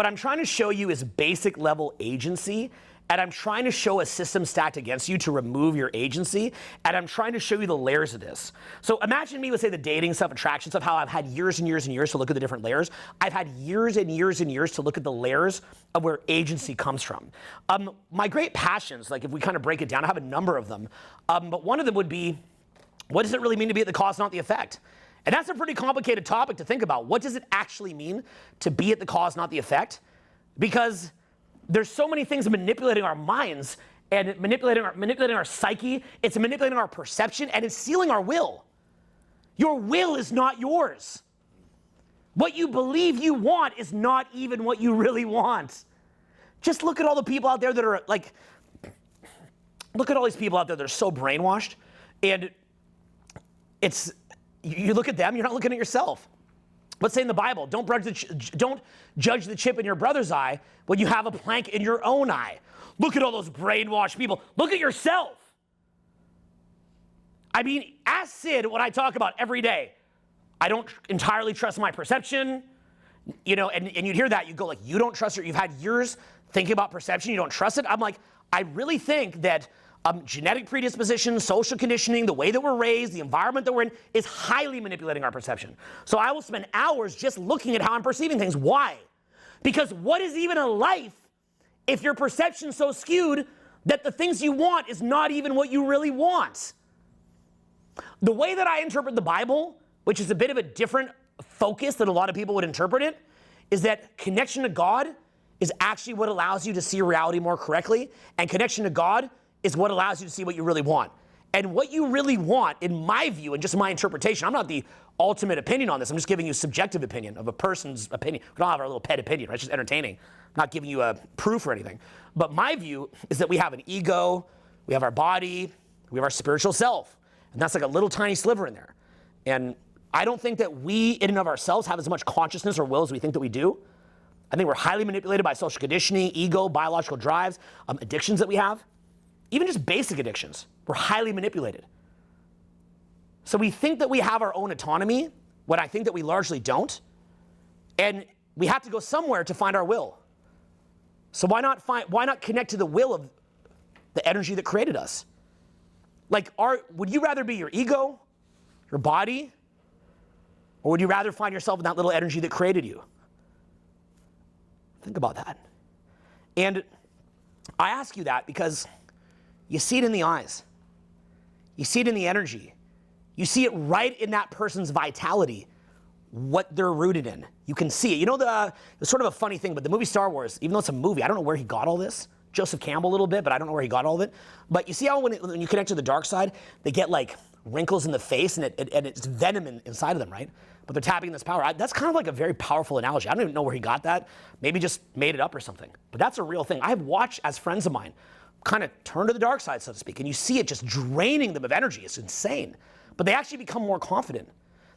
What I'm trying to show you is basic level agency, and I'm trying to show a system stacked against you to remove your agency, and I'm trying to show you the layers of this. So imagine me with, say, the dating stuff, attraction stuff, how I've had years and years and years to look at the different layers. I've had years and years and years to look at the layers of where agency comes from. My great passions, like if we kind of break it down, I have a number of them, but one of them would be, what does it really mean to be at the cause, not the effect? And that's a pretty complicated topic to think about. What does it actually mean to be at the cause, not the effect? Because there's so many things manipulating our minds and manipulating our psyche. It's manipulating our perception, and it's sealing our will. Your will is not yours. What you believe you want is not even what you really want. Just look at all the people out there that are like, look at all these people out there that are so brainwashed, and it's, you look at them, you're not looking at yourself. Let's say in the Bible, don't judge the chip in your brother's eye when you have a plank in your own eye. Look at all those brainwashed people. Look at yourself. I mean, as Sid, what I talk about every day, I don't entirely trust my perception, you know, and you'd hear that, you go like, you don't trust you've had years thinking about perception, you don't trust it. I'm like, I really think that genetic predisposition, social conditioning, the way that we're raised, the environment that we're in is highly manipulating our perception. So I will spend hours just looking at how I'm perceiving things. Why? Because what is even a life if your perception's so skewed that the things you want is not even what you really want? The way that I interpret the Bible, which is a bit of a different focus than a lot of people would interpret it, is that connection to God is actually what allows you to see reality more correctly, and connection to God is what allows you to see what you really want. And what you really want, in my view, and just my interpretation, I'm not the ultimate opinion on this, I'm just giving you subjective opinion of a person's opinion. We don't have our little pet opinion, right? It's just entertaining. I'm not giving you a proof or anything. But my view is that we have an ego, we have our body, we have our spiritual self. And that's like a little tiny sliver in there. And I don't think that we, in and of ourselves, have as much consciousness or will as we think that we do. I think we're highly manipulated by social conditioning, ego, biological drives, addictions that we have. Even just basic addictions, we're highly manipulated. So we think that we have our own autonomy, when I think that we largely don't. And we have to go somewhere to find our will. So why not connect to the will of the energy that created us? Like, would you rather be your ego, your body, or would you rather find yourself in that little energy that created you? Think about that. And I ask you that because you see it in the eyes. You see it in the energy. You see it right in that person's vitality, what they're rooted in. You can see it. You know, it's sort of a funny thing, but the movie Star Wars, even though it's a movie, I don't know where he got all this. Joseph Campbell a little bit, but I don't know where he got all of it. But you see how when you connect to the dark side, they get like wrinkles in the face and it's venom inside of them, right? But they're tapping this power. That's kind of like a very powerful analogy. I don't even know where he got that. Maybe just made it up or something. But that's a real thing. I have watched, as friends of mine, kind of turn to the dark side, so to speak, and you see it just draining them of energy. It's insane. But they actually become more confident.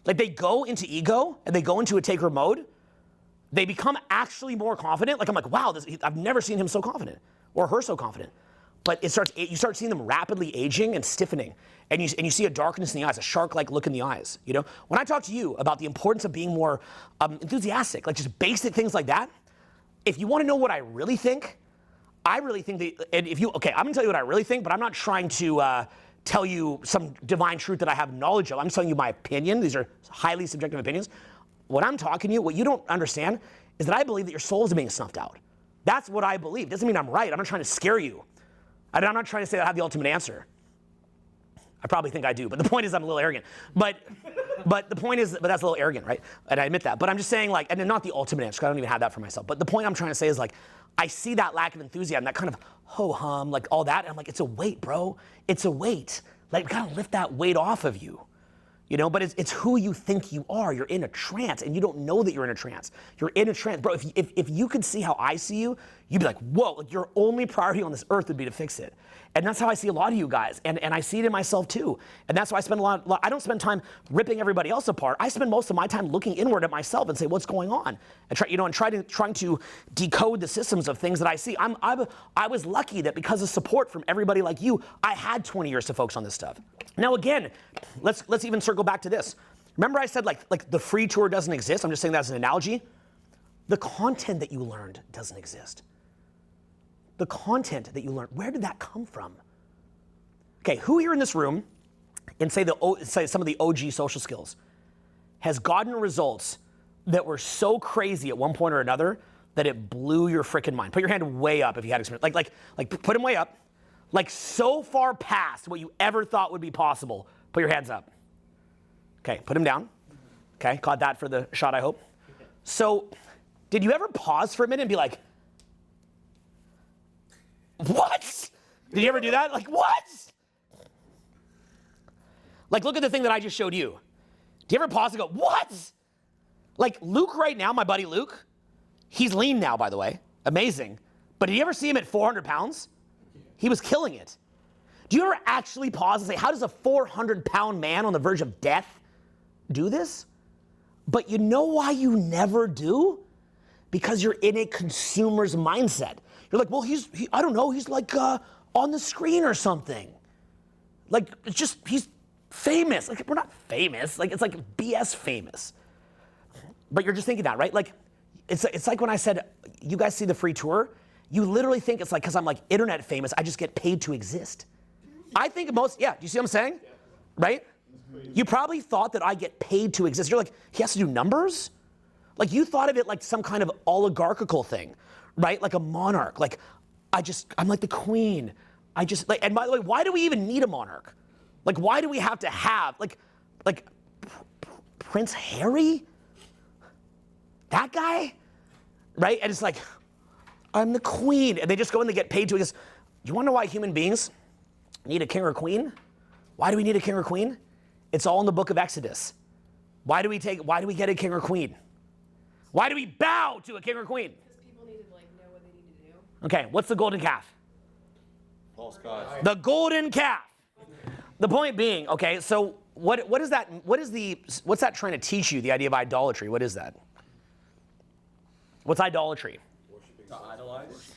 Like they go into ego and they go into a taker mode. They become actually more confident. Like I'm like, wow, I've never seen him so confident or her so confident. But you start seeing them rapidly aging and stiffening. And you see a darkness in the eyes, a shark-like look in the eyes. You know, when I talk to you about the importance of being more enthusiastic, like just basic things like that, if you want to know what I really think that, and I'm gonna tell you what I really think, but I'm not trying to tell you some divine truth that I have knowledge of. I'm just telling you my opinion. These are highly subjective opinions. What I'm talking to you, what you don't understand, is that I believe that your soul is being snuffed out. That's what I believe. Doesn't mean I'm right. I'm not trying to scare you. I'm not trying to say that I have the ultimate answer. I probably think I do, but the point is I'm a little arrogant. But the point is, but that's a little arrogant, right? And I admit that. But I'm just saying, like, and then not the ultimate answer, 'cause I don't even have that for myself. But the point I'm trying to say is, like, I see that lack of enthusiasm, that kind of ho-hum, like all that, and I'm like, it's a weight, bro. It's a weight. Like, gotta lift that weight off of you. You know, but it's who you think you are. You're in a trance, and you don't know that you're in a trance. You're in a trance. Bro, if you could see how I see you, you'd be like, whoa, like your only priority on this earth would be to fix it. And that's how I see a lot of you guys, and I see it in myself too. And that's why I spend I don't spend time ripping everybody else apart. I spend most of my time looking inward at myself and say, what's going on? And trying to decode the systems of things that I see. I was lucky that because of support from everybody like you, I had 20 years to focus on this stuff. Now again, let's even circle back to this. Remember I said like the free tour doesn't exist? I'm just saying that as an analogy. The content that you learned doesn't exist. The content that you learned, where did that come from? Okay, who here in this room, and say some of the OG social skills, has gotten results that were so crazy at one point or another that it blew your freaking mind? Put your hand way up if you had experience. Like put them way up. Like so far past what you ever thought would be possible. Put your hands up. Okay, put them down. Okay, caught that for the shot, I hope. So, did you ever pause for a minute and be like, what? Did you ever do that? Like, what? Like, look at the thing that I just showed you. Do you ever pause and go, what? Like, Luke right now, my buddy Luke, he's lean now, by the way. Amazing. But did you ever see him at 400 pounds? He was killing it. Do you ever actually pause and say, how does a 400-pound man on the verge of death do this? But you know why you never do? Because you're in a consumer's mindset. You're like, well, I don't know, he's like on the screen or something. Like, it's just, he's famous. Like, we're not famous. Like, it's like BS famous. But you're just thinking that, right? Like, it's like when I said, you guys see the free tour? You literally think it's like, because I'm like internet famous, I just get paid to exist. I think do you see what I'm saying? Yeah. Right? You probably thought that I get paid to exist. You're like, he has to do numbers? Like, you thought of it like some kind of oligarchical thing, right? Like a monarch. Like, I'm like the queen. And by the way, why do we even need a monarch? Like, why do we have to have, like Prince Harry? That guy? Right? And it's like, I'm the queen. And they just go and they get paid to exist. You want to know why human beings need a king or queen? Why do we need a king or queen? It's all in the book of Exodus. Why do we get a king or queen? Why do we bow to a king or queen? Because people need to know what they need to do. Okay, what's the golden calf? False god. The golden calf. The point being, okay, so what is that? What's that trying to teach you? The idea of idolatry. What is that? What's idolatry? To idolize.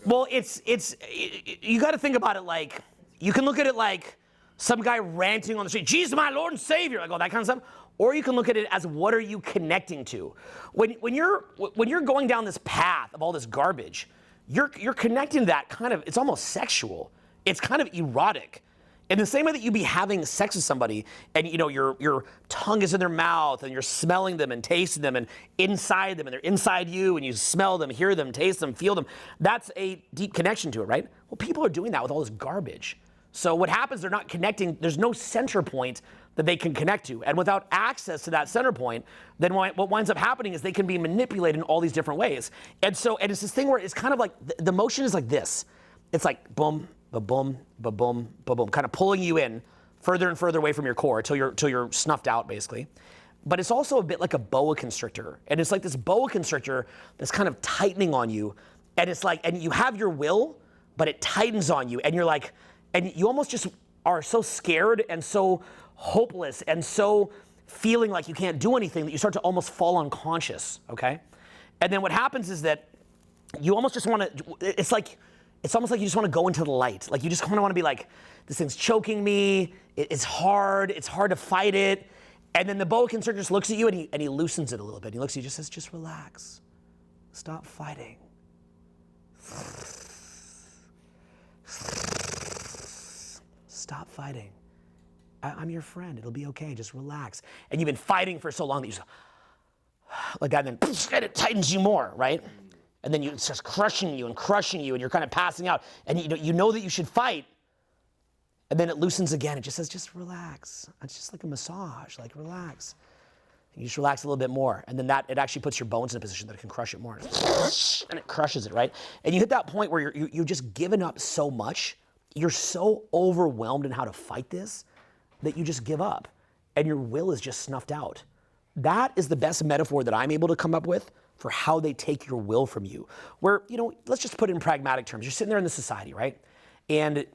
Well, you got to think about it like, you can look at it like some guy ranting on the street, Jesus, my Lord and Savior, like all that kind of stuff. Or you can look at it as, what are you connecting to? When you're going down this path of all this garbage, you're connecting to that kind of, it's almost sexual. It's kind of erotic. In the same way that you'd be having sex with somebody and your tongue is in their mouth and you're smelling them and tasting them and inside them and they're inside you and you smell them, hear them, taste them, feel them. That's a deep connection to it, right? Well, people are doing that with all this garbage. So what happens, they're not connecting, there's no center point that they can connect to. And without access to that center point, then what winds up happening is they can be manipulated in all these different ways. And it's this thing where it's kind of like, the motion is like this. It's like boom, ba-boom, ba-boom, ba-boom, kind of pulling you in further and further away from your core till you're snuffed out, basically. But it's also a bit like a boa constrictor. And it's like this boa constrictor that's kind of tightening on you. And it's like, and you have your will, but it tightens on you. And you're like, and you almost just are so scared and so hopeless and so feeling like you can't do anything that you start to almost fall unconscious, okay? And then what happens is that you almost just want to, it's almost like you just want to go into the light. Like you just kind of want to be like, this thing's choking me, it's hard to fight it. And then the boa constrictor just looks at you and he loosens it a little bit. He looks at you and just says, just relax, stop fighting. Stop fighting. I'm your friend. It'll be okay. Just relax. And you've been fighting for so long that you just like that, and then it tightens you more, right? And then it's just crushing you, and you're kind of passing out. And you know that you should fight. And then it loosens again. It just says, just relax. It's just like a massage, like relax. And you just relax a little bit more. And then it actually puts your bones in a position that it can crush it more. And it crushes it, right? And you hit that point where you've just given up so much. You're so overwhelmed in how to fight this that you just give up and your will is just snuffed out. That is the best metaphor that I'm able to come up with for how they take your will from you. Where, let's just put it in pragmatic terms. You're sitting there in the society, right? And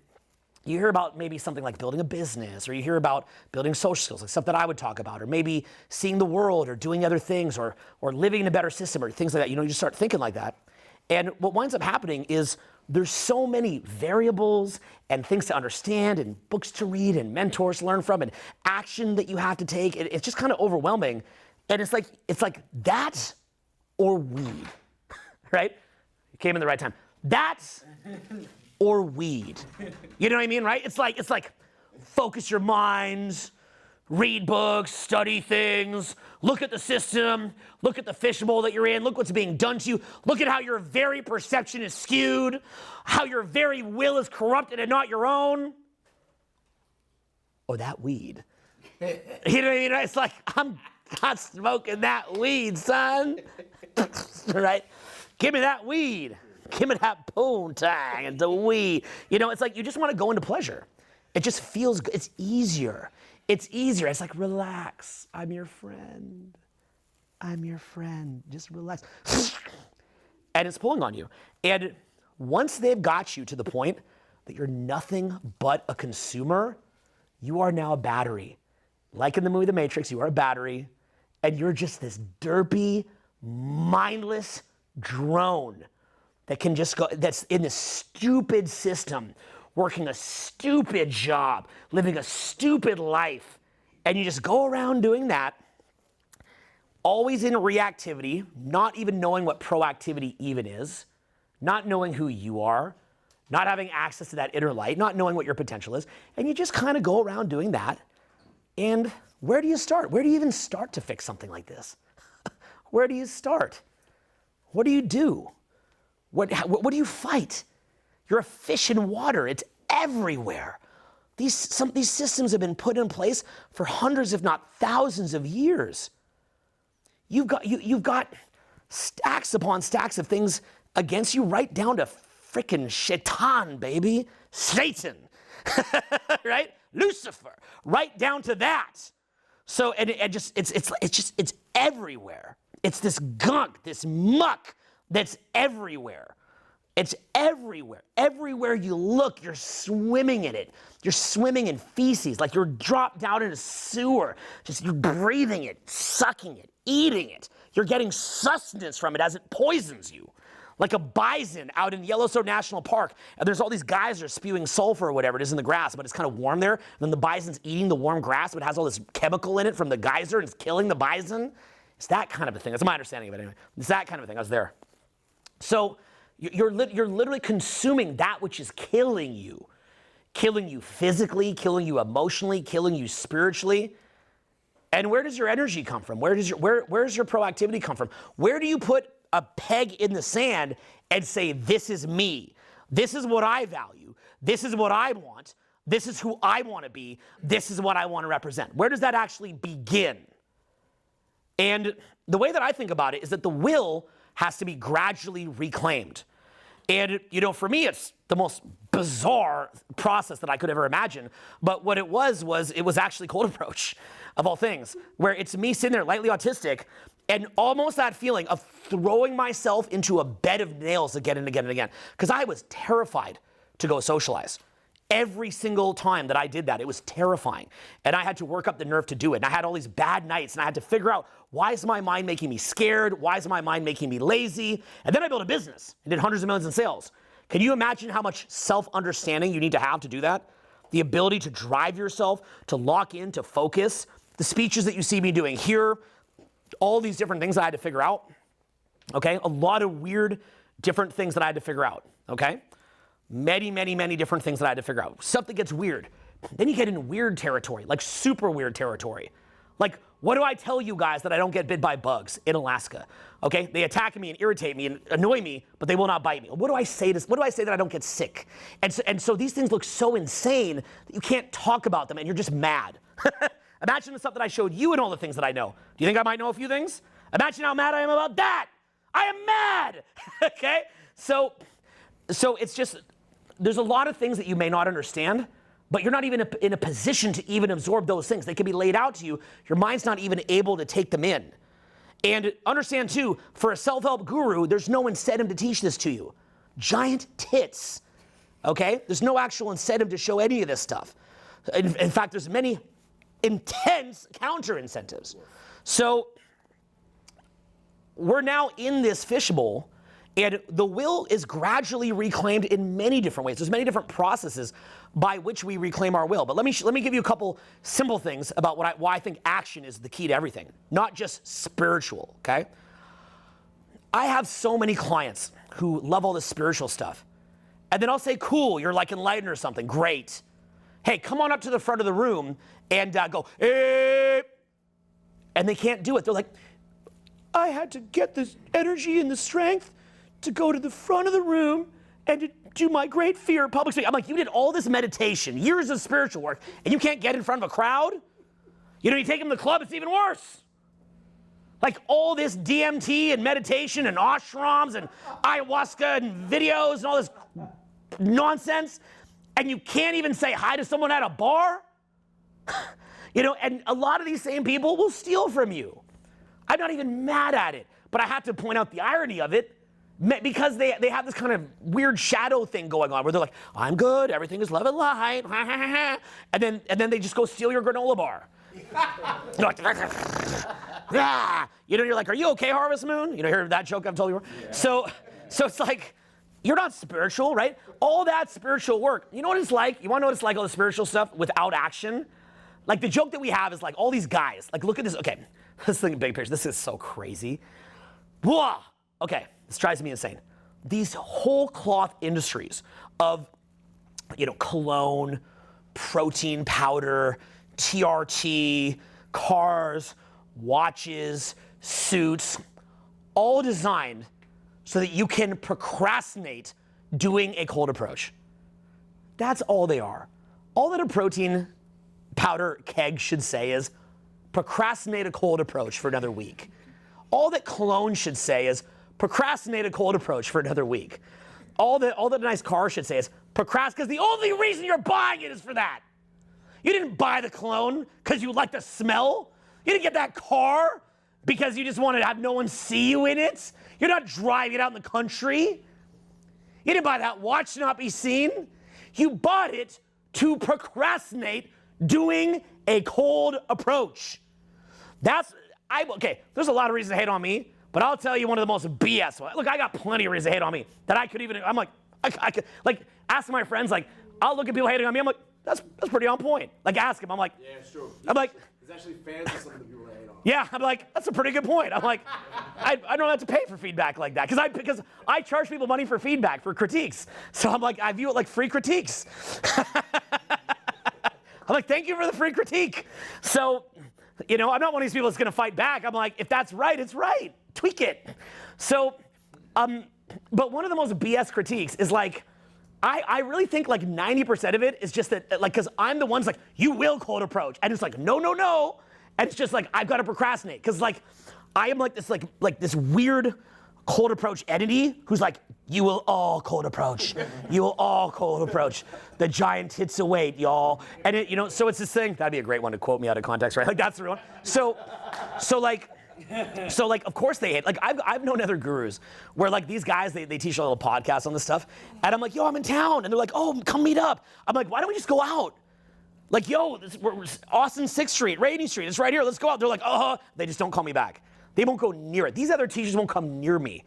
you hear about maybe something like building a business, or you hear about building social skills, like stuff that I would talk about, or maybe seeing the world or doing other things or living in a better system or things like that. You just start thinking like that. And what winds up happening is there's so many variables and things to understand and books to read and mentors to learn from and action that you have to take. It's just kind of overwhelming. And it's like that or weed, right? You came in the right time. That's or weed. You know what I mean, right? It's like focus your minds, read books, study things, look at the system, look at the fishbowl that you're in, look what's being done to you, look at how your very perception is skewed, how your very will is corrupted and not your own. Or that weed. You know what I mean? It's like, I'm not smoking that weed, son. Right? Give me that weed. Give me that poontang and the weed. You know, it's like you just want to go into pleasure. It just feels good. It's easier. It's easier. It's like, relax. I'm your friend. I'm your friend. Just relax. And it's pulling on you. And once they've got you to the point that you're nothing but a consumer, you are now a battery. Like in the movie The Matrix, you are a battery, and you're just this derpy, mindless drone that can just go, that's in this stupid system, working a stupid job, living a stupid life, and you just go around doing that, always in reactivity, not even knowing what proactivity even is, not knowing who you are, not having access to that inner light, not knowing what your potential is, and you just kind of go around doing that. And where do you start? Where do you even start to fix something like this? Where do you start? What do you do? What do you fight? You're a fish in water. It's everywhere. These systems have been put in place for hundreds, if not thousands of years. You've got stacks upon stacks of things against you, right down to frickin' Shaitan, baby. Satan, right? Lucifer, right down to that. So, it's everywhere. It's this gunk, this muck that's everywhere. It's everywhere. Everywhere you look, you're swimming in it. You're swimming in feces, like you're dropped down in a sewer. Just you're breathing it, sucking it, eating it. You're getting sustenance from it as it poisons you. Like a bison out in Yellowstone National Park, and there's all these guys that are spewing sulfur or whatever it is in the grass, but it's kind of warm there. And then the bison's eating the warm grass, but it has all this chemical in it from the geyser, and it's killing the bison. It's that kind of a thing. That's my understanding of it anyway. It's that kind of a thing. I was there. So you're literally consuming that which is killing you physically, killing you emotionally, killing you spiritually. And where does your energy come from? Where's your proactivity come from? Where do you put a peg in the sand and say, this is me. This is what I value. This is what I want. This is who I want to be. This is what I want to represent. Where does that actually begin? And the way that I think about it is that the will has to be gradually reclaimed. And, you know, for me, it's the most bizarre process that I could ever imagine. But what it was actually cold approach, of all things, where it's me sitting there lightly autistic and almost that feeling of throwing myself into a bed of nails again and again and again. Because I was terrified to go socialize. Every single time that I did that, it was terrifying. And I had to work up the nerve to do it. And I had all these bad nights, and I had to figure out, why is my mind making me scared? Why is my mind making me lazy? And then I built a business and did hundreds of millions in sales. Can you imagine how much self-understanding you need to have to do that? The ability to drive yourself, to lock in, to focus. The speeches that you see me doing here, all these different things that I had to figure out, okay? A lot of weird, different things that I had to figure out, okay? Many, many, many different things that I had to figure out. Something gets weird. Then you get in weird territory, like super weird territory. Like, what do I tell you guys that I don't get bit by bugs in Alaska? Okay, they attack me and irritate me and annoy me, but they will not bite me. What do I say that I don't get sick? And so these things look so insane that you can't talk about them and you're just mad. Imagine the stuff that I showed you and all the things that I know. Do you think I might know a few things? Imagine how mad I am about that. I am mad, okay? So it's just, there's a lot of things that you may not understand, but you're not even in a position to even absorb those things. They can be laid out to you. Your mind's not even able to take them in. And understand too, for a self-help guru, there's no incentive to teach this to you. Giant tits, okay? There's no actual incentive to show any of this stuff. In fact, there's many intense counter incentives. So we're now in this fishbowl, and the will is gradually reclaimed in many different ways. There's many different processes by which we reclaim our will. But let me give you a couple simple things about why I think action is the key to everything, not just spiritual, okay? I have so many clients who love all this spiritual stuff. And then I'll say, cool, you're like enlightened or something, great. Hey, come on up to the front of the room and go, hey. And they can't do it. They're like, I had to get this energy and the strength to go to the front of the room and to do my great fear of public speaking. I'm like, you did all this meditation, years of spiritual work, and you can't get in front of a crowd? You know, you take them to the club, it's even worse. Like all this DMT and meditation and ashrams and ayahuasca and videos and all this nonsense, and you can't even say hi to someone at a bar? You know, and a lot of these same people will steal from you. I'm not even mad at it, but I have to point out the irony of it because they have this kind of weird shadow thing going on where they're like, I'm good, everything is love and light, and then they just go steal your granola bar. You're like, you know, you're like, are you okay, Harvest Moon? You know, hear that joke I've told you? Yeah. So it's like, you're not spiritual, right? All that spiritual work, you know what it's like? You want to know what it's like, all the spiritual stuff without action? Like the joke that we have is like all these guys, like look at this, okay, let's think big picture. This is so crazy. Whoa, okay, this drives me insane. These whole cloth industries of, you know, cologne, protein powder, TRT, cars, watches, suits, all designed so that you can procrastinate doing a cold approach. That's all they are. All that a protein powder keg should say is procrastinate a cold approach for another week. All that cologne should say is procrastinate a cold approach for another week. All that a nice car should say is procrastinate, because the only reason you're buying it is for that. You didn't buy the cologne because you like the smell. You didn't get that car because you just wanted to have no one see you in it. You're not driving it out in the country. You didn't buy that watch to not be seen. You bought it to procrastinate doing a cold approach. Okay, there's a lot of reasons to hate on me, but I'll tell you one of the most BS ones. Look, I got plenty of reasons to hate on me that I could even, I'm like, I could, like, ask my friends, like, I'll look at people hating on me, I'm like, that's pretty on point. Like, ask him, I'm like, yeah, it's true. I'm like, there's actually fans of some of the people that hate on. Yeah, I'm like, that's a pretty good point. I'm like, I don't have to pay for feedback like that because I charge people money for feedback, for critiques. So I'm like, I view it like free critiques. I'm like, thank you for the free critique. So, you know, I'm not one of these people that's gonna fight back. I'm like, if that's right, it's right. Tweak it. So, but one of the most BS critiques is like, I really think like 90% of it is just that, like, because I'm the one's like, you will cold approach. And it's like, no, no, no. And it's just like, I've got to procrastinate. Because like, I am like this weird cold approach entity who's like, you will all cold approach. You will all cold approach. The giant tits await, y'all. And it, you know, so it's this thing. That'd be a great one to quote me out of context, right? Like that's the real one. So like, of course they hate. Like, I've known other gurus where like these guys, they teach a little podcast on this stuff. And I'm like, yo, I'm in town. And they're like, oh, come meet up. I'm like, why don't we just go out? Like, yo, we're Austin 6th Street, Rainy Street, it's right here, let's go out. They're like, they just don't call me back. They won't go near it. These other teachers won't come near me.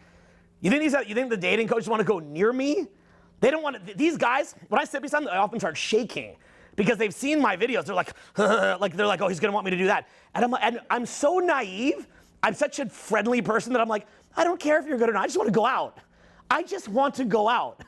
You think the dating coaches want to go near me? They don't want to, these guys, when I sit beside them, I often start shaking because they've seen my videos. They're like, they're like, oh, he's gonna want me to do that. And I'm so naive. I'm such a friendly person that I'm like, I don't care if you're good or not. I just want to go out. I just want to go out.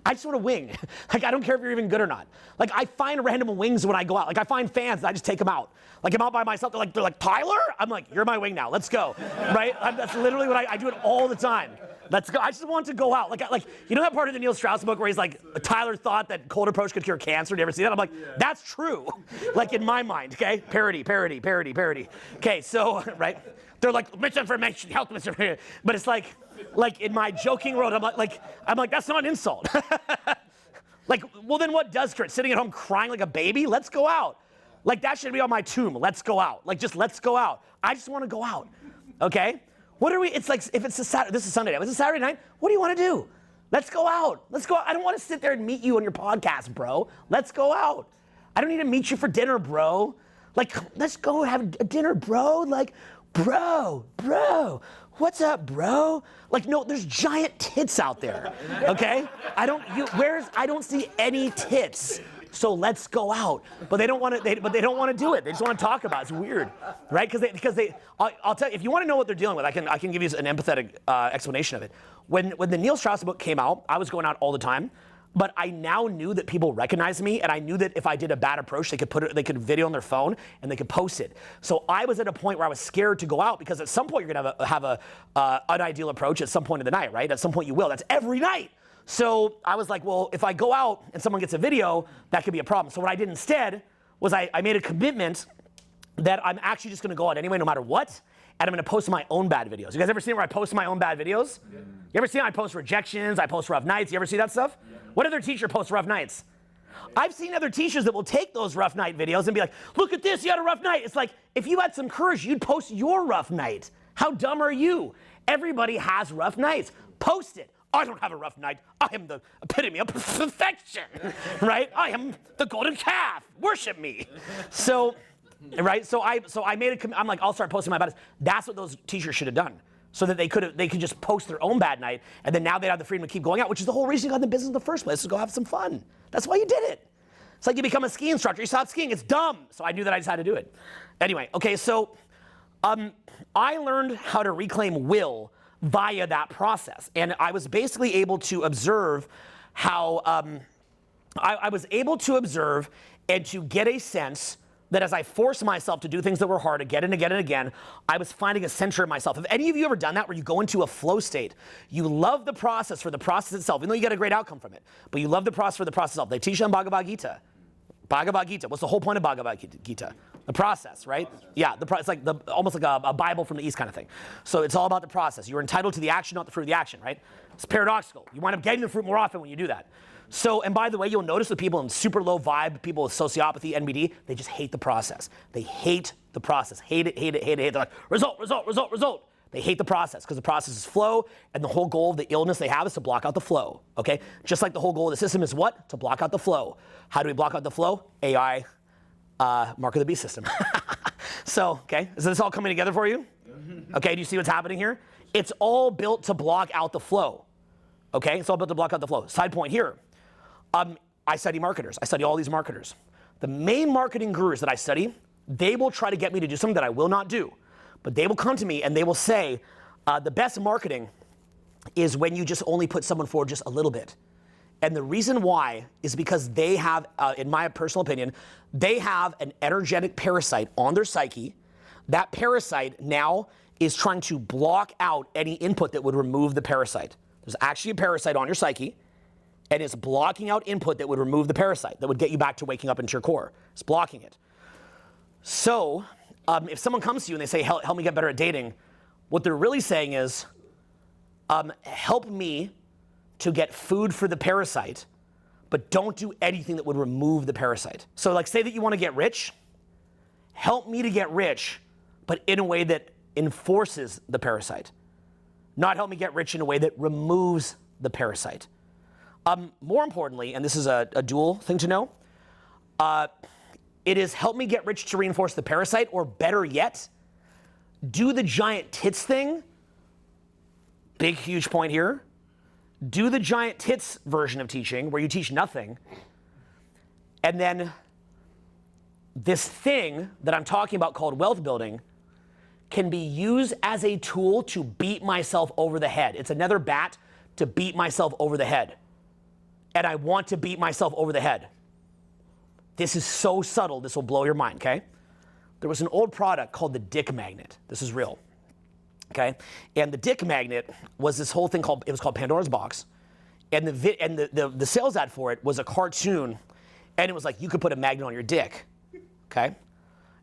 I just want to wing. Like, I don't care if you're even good or not. Like, I find random wings when I go out. Like, I find fans and I just take them out. Like, I'm out by myself. They're like, Tyler? I'm like, you're my wing now. Let's go. Right? That's literally what I do it all the time. Let's go. I just want to go out. Like, you know that part of the Neil Strauss book where he's like, Tyler thought that cold approach could cure cancer? Do you ever see that? I'm like, that's true. Like, in my mind, okay? Parody. Okay, so, right? They're like, misinformation, health misinformation. But it's like in my joking world, I'm like, that's not an insult. Like, well, then what does cure? Sitting at home crying like a baby? Let's go out. Like, that should be on my tomb. Let's go out. Like, just let's go out. I just want to go out. Okay? What are we? It's like, if it's a Saturday, this is Sunday night. If it's a Saturday night, what do you want to do? Let's go out. Let's go out. I don't want to sit there and meet you on your podcast, bro. Let's go out. I don't need to meet you for dinner, bro. Like, let's go have a dinner, bro. Like, bro, what's up, bro? Like, no, there's giant tits out there, okay? I don't see any tits so let's go out. But they don't want to. But they don't want to do it. They just want to talk about it. It's weird, right? Because I'll tell you, if you want to know what they're dealing with, I can give you an empathetic explanation of it. When the Neil Strauss book came out, I was going out all the time. But I now knew that people recognized me, and I knew that if I did a bad approach, they could video on their phone and they could post it. So I was at a point where I was scared to go out because at some point you're gonna have a unideal approach at some point in the night, right? At some point you will. That's every night. So I was like, well, if I go out and someone gets a video, that could be a problem. So what I did instead was I made a commitment that I'm actually just gonna go out anyway, no matter what. And I'm gonna post my own bad videos. You guys ever seen where I post my own bad videos? Yeah. You ever seen I post rejections, I post rough nights? You ever see that stuff? Yeah. What other teacher posts rough nights? I've seen other teachers that will take those rough night videos and be like, look at this, you had a rough night. It's like, if you had some courage, you'd post your rough night. How dumb are you? Everybody has rough nights. Post it. I don't have a rough night. I am the epitome of perfection, right? I am the golden calf. Worship me. So, right? So I made a I'm like, I'll start posting my bad. That's what those teachers should have done. So that they could just post their own bad night, and then now they have the freedom to keep going out, which is the whole reason you got in the business in the first place, is to go have some fun. That's why you did it. It's like you become a ski instructor, you stop skiing, it's dumb. So I knew that I just had to do it. Anyway, okay, so I learned how to reclaim will via that process. And I was basically able to observe how, I was able to observe and to get a sense that as I forced myself to do things that were hard again and again and again, I was finding a center in myself. Have any of you ever done that where you go into a flow state? You love the process for the process itself, even though you get a great outcome from it, but you love the process for the process itself. They teach you in Bhagavad Gita. Bhagavad Gita, what's the whole point of Bhagavad Gita? The process, right? Yeah, it's like almost like a Bible from the East kind of thing. So it's all about the process. You're entitled to the action, not the fruit of the action, right? It's paradoxical. You wind up getting the fruit more often when you do that. So, and by the way, you'll notice with people in super low vibe, people with sociopathy, NBD, they just hate the process. They hate the process. Hate it, hate it, hate it, hate it. They're like, result, result, result, result. They hate the process because the process is flow, and the whole goal of the illness they have is to block out the flow, okay? Just like the whole goal of the system is what? To block out the flow. How do we block out the flow? AI, mark of the beast system. So, okay, is this all coming together for you? Okay, do you see what's happening here? It's all built to block out the flow, okay? It's all built to block out the flow. Side point here. I study marketers. I study all these marketers. The main marketing gurus that I study, they will try to get me to do something that I will not do. But they will come to me and they will say, the best marketing is when you just only put someone forward just a little bit. And the reason why is because they have, in my personal opinion, they have an energetic parasite on their psyche. That parasite now is trying to block out any input that would remove the parasite. There's actually a parasite on your psyche, and it's blocking out input that would remove the parasite, that would get you back to waking up into your core. It's blocking it. So if someone comes to you and they say, help me get better at dating, what they're really saying is, help me to get food for the parasite, but don't do anything that would remove the parasite. So like say that you want to get rich, help me to get rich, but in a way that enforces the parasite. Not help me get rich in a way that removes the parasite. More importantly, and this is a dual thing to know, it is help me get rich to reinforce the parasite, or better yet, do the giant tits thing. Big, huge point here. Do the giant tits version of teaching where you teach nothing. And then this thing that I'm talking about called wealth building can be used as a tool to beat myself over the head. It's another bat to beat myself over the head. And I want to beat myself over the head. This is so subtle, this will blow your mind, okay? There was an old product called the dick magnet. This is real, okay? And the dick magnet was this whole thing called, it was called Pandora's Box. And the sales ad for it was a cartoon, and it was like, you could put a magnet on your dick, okay?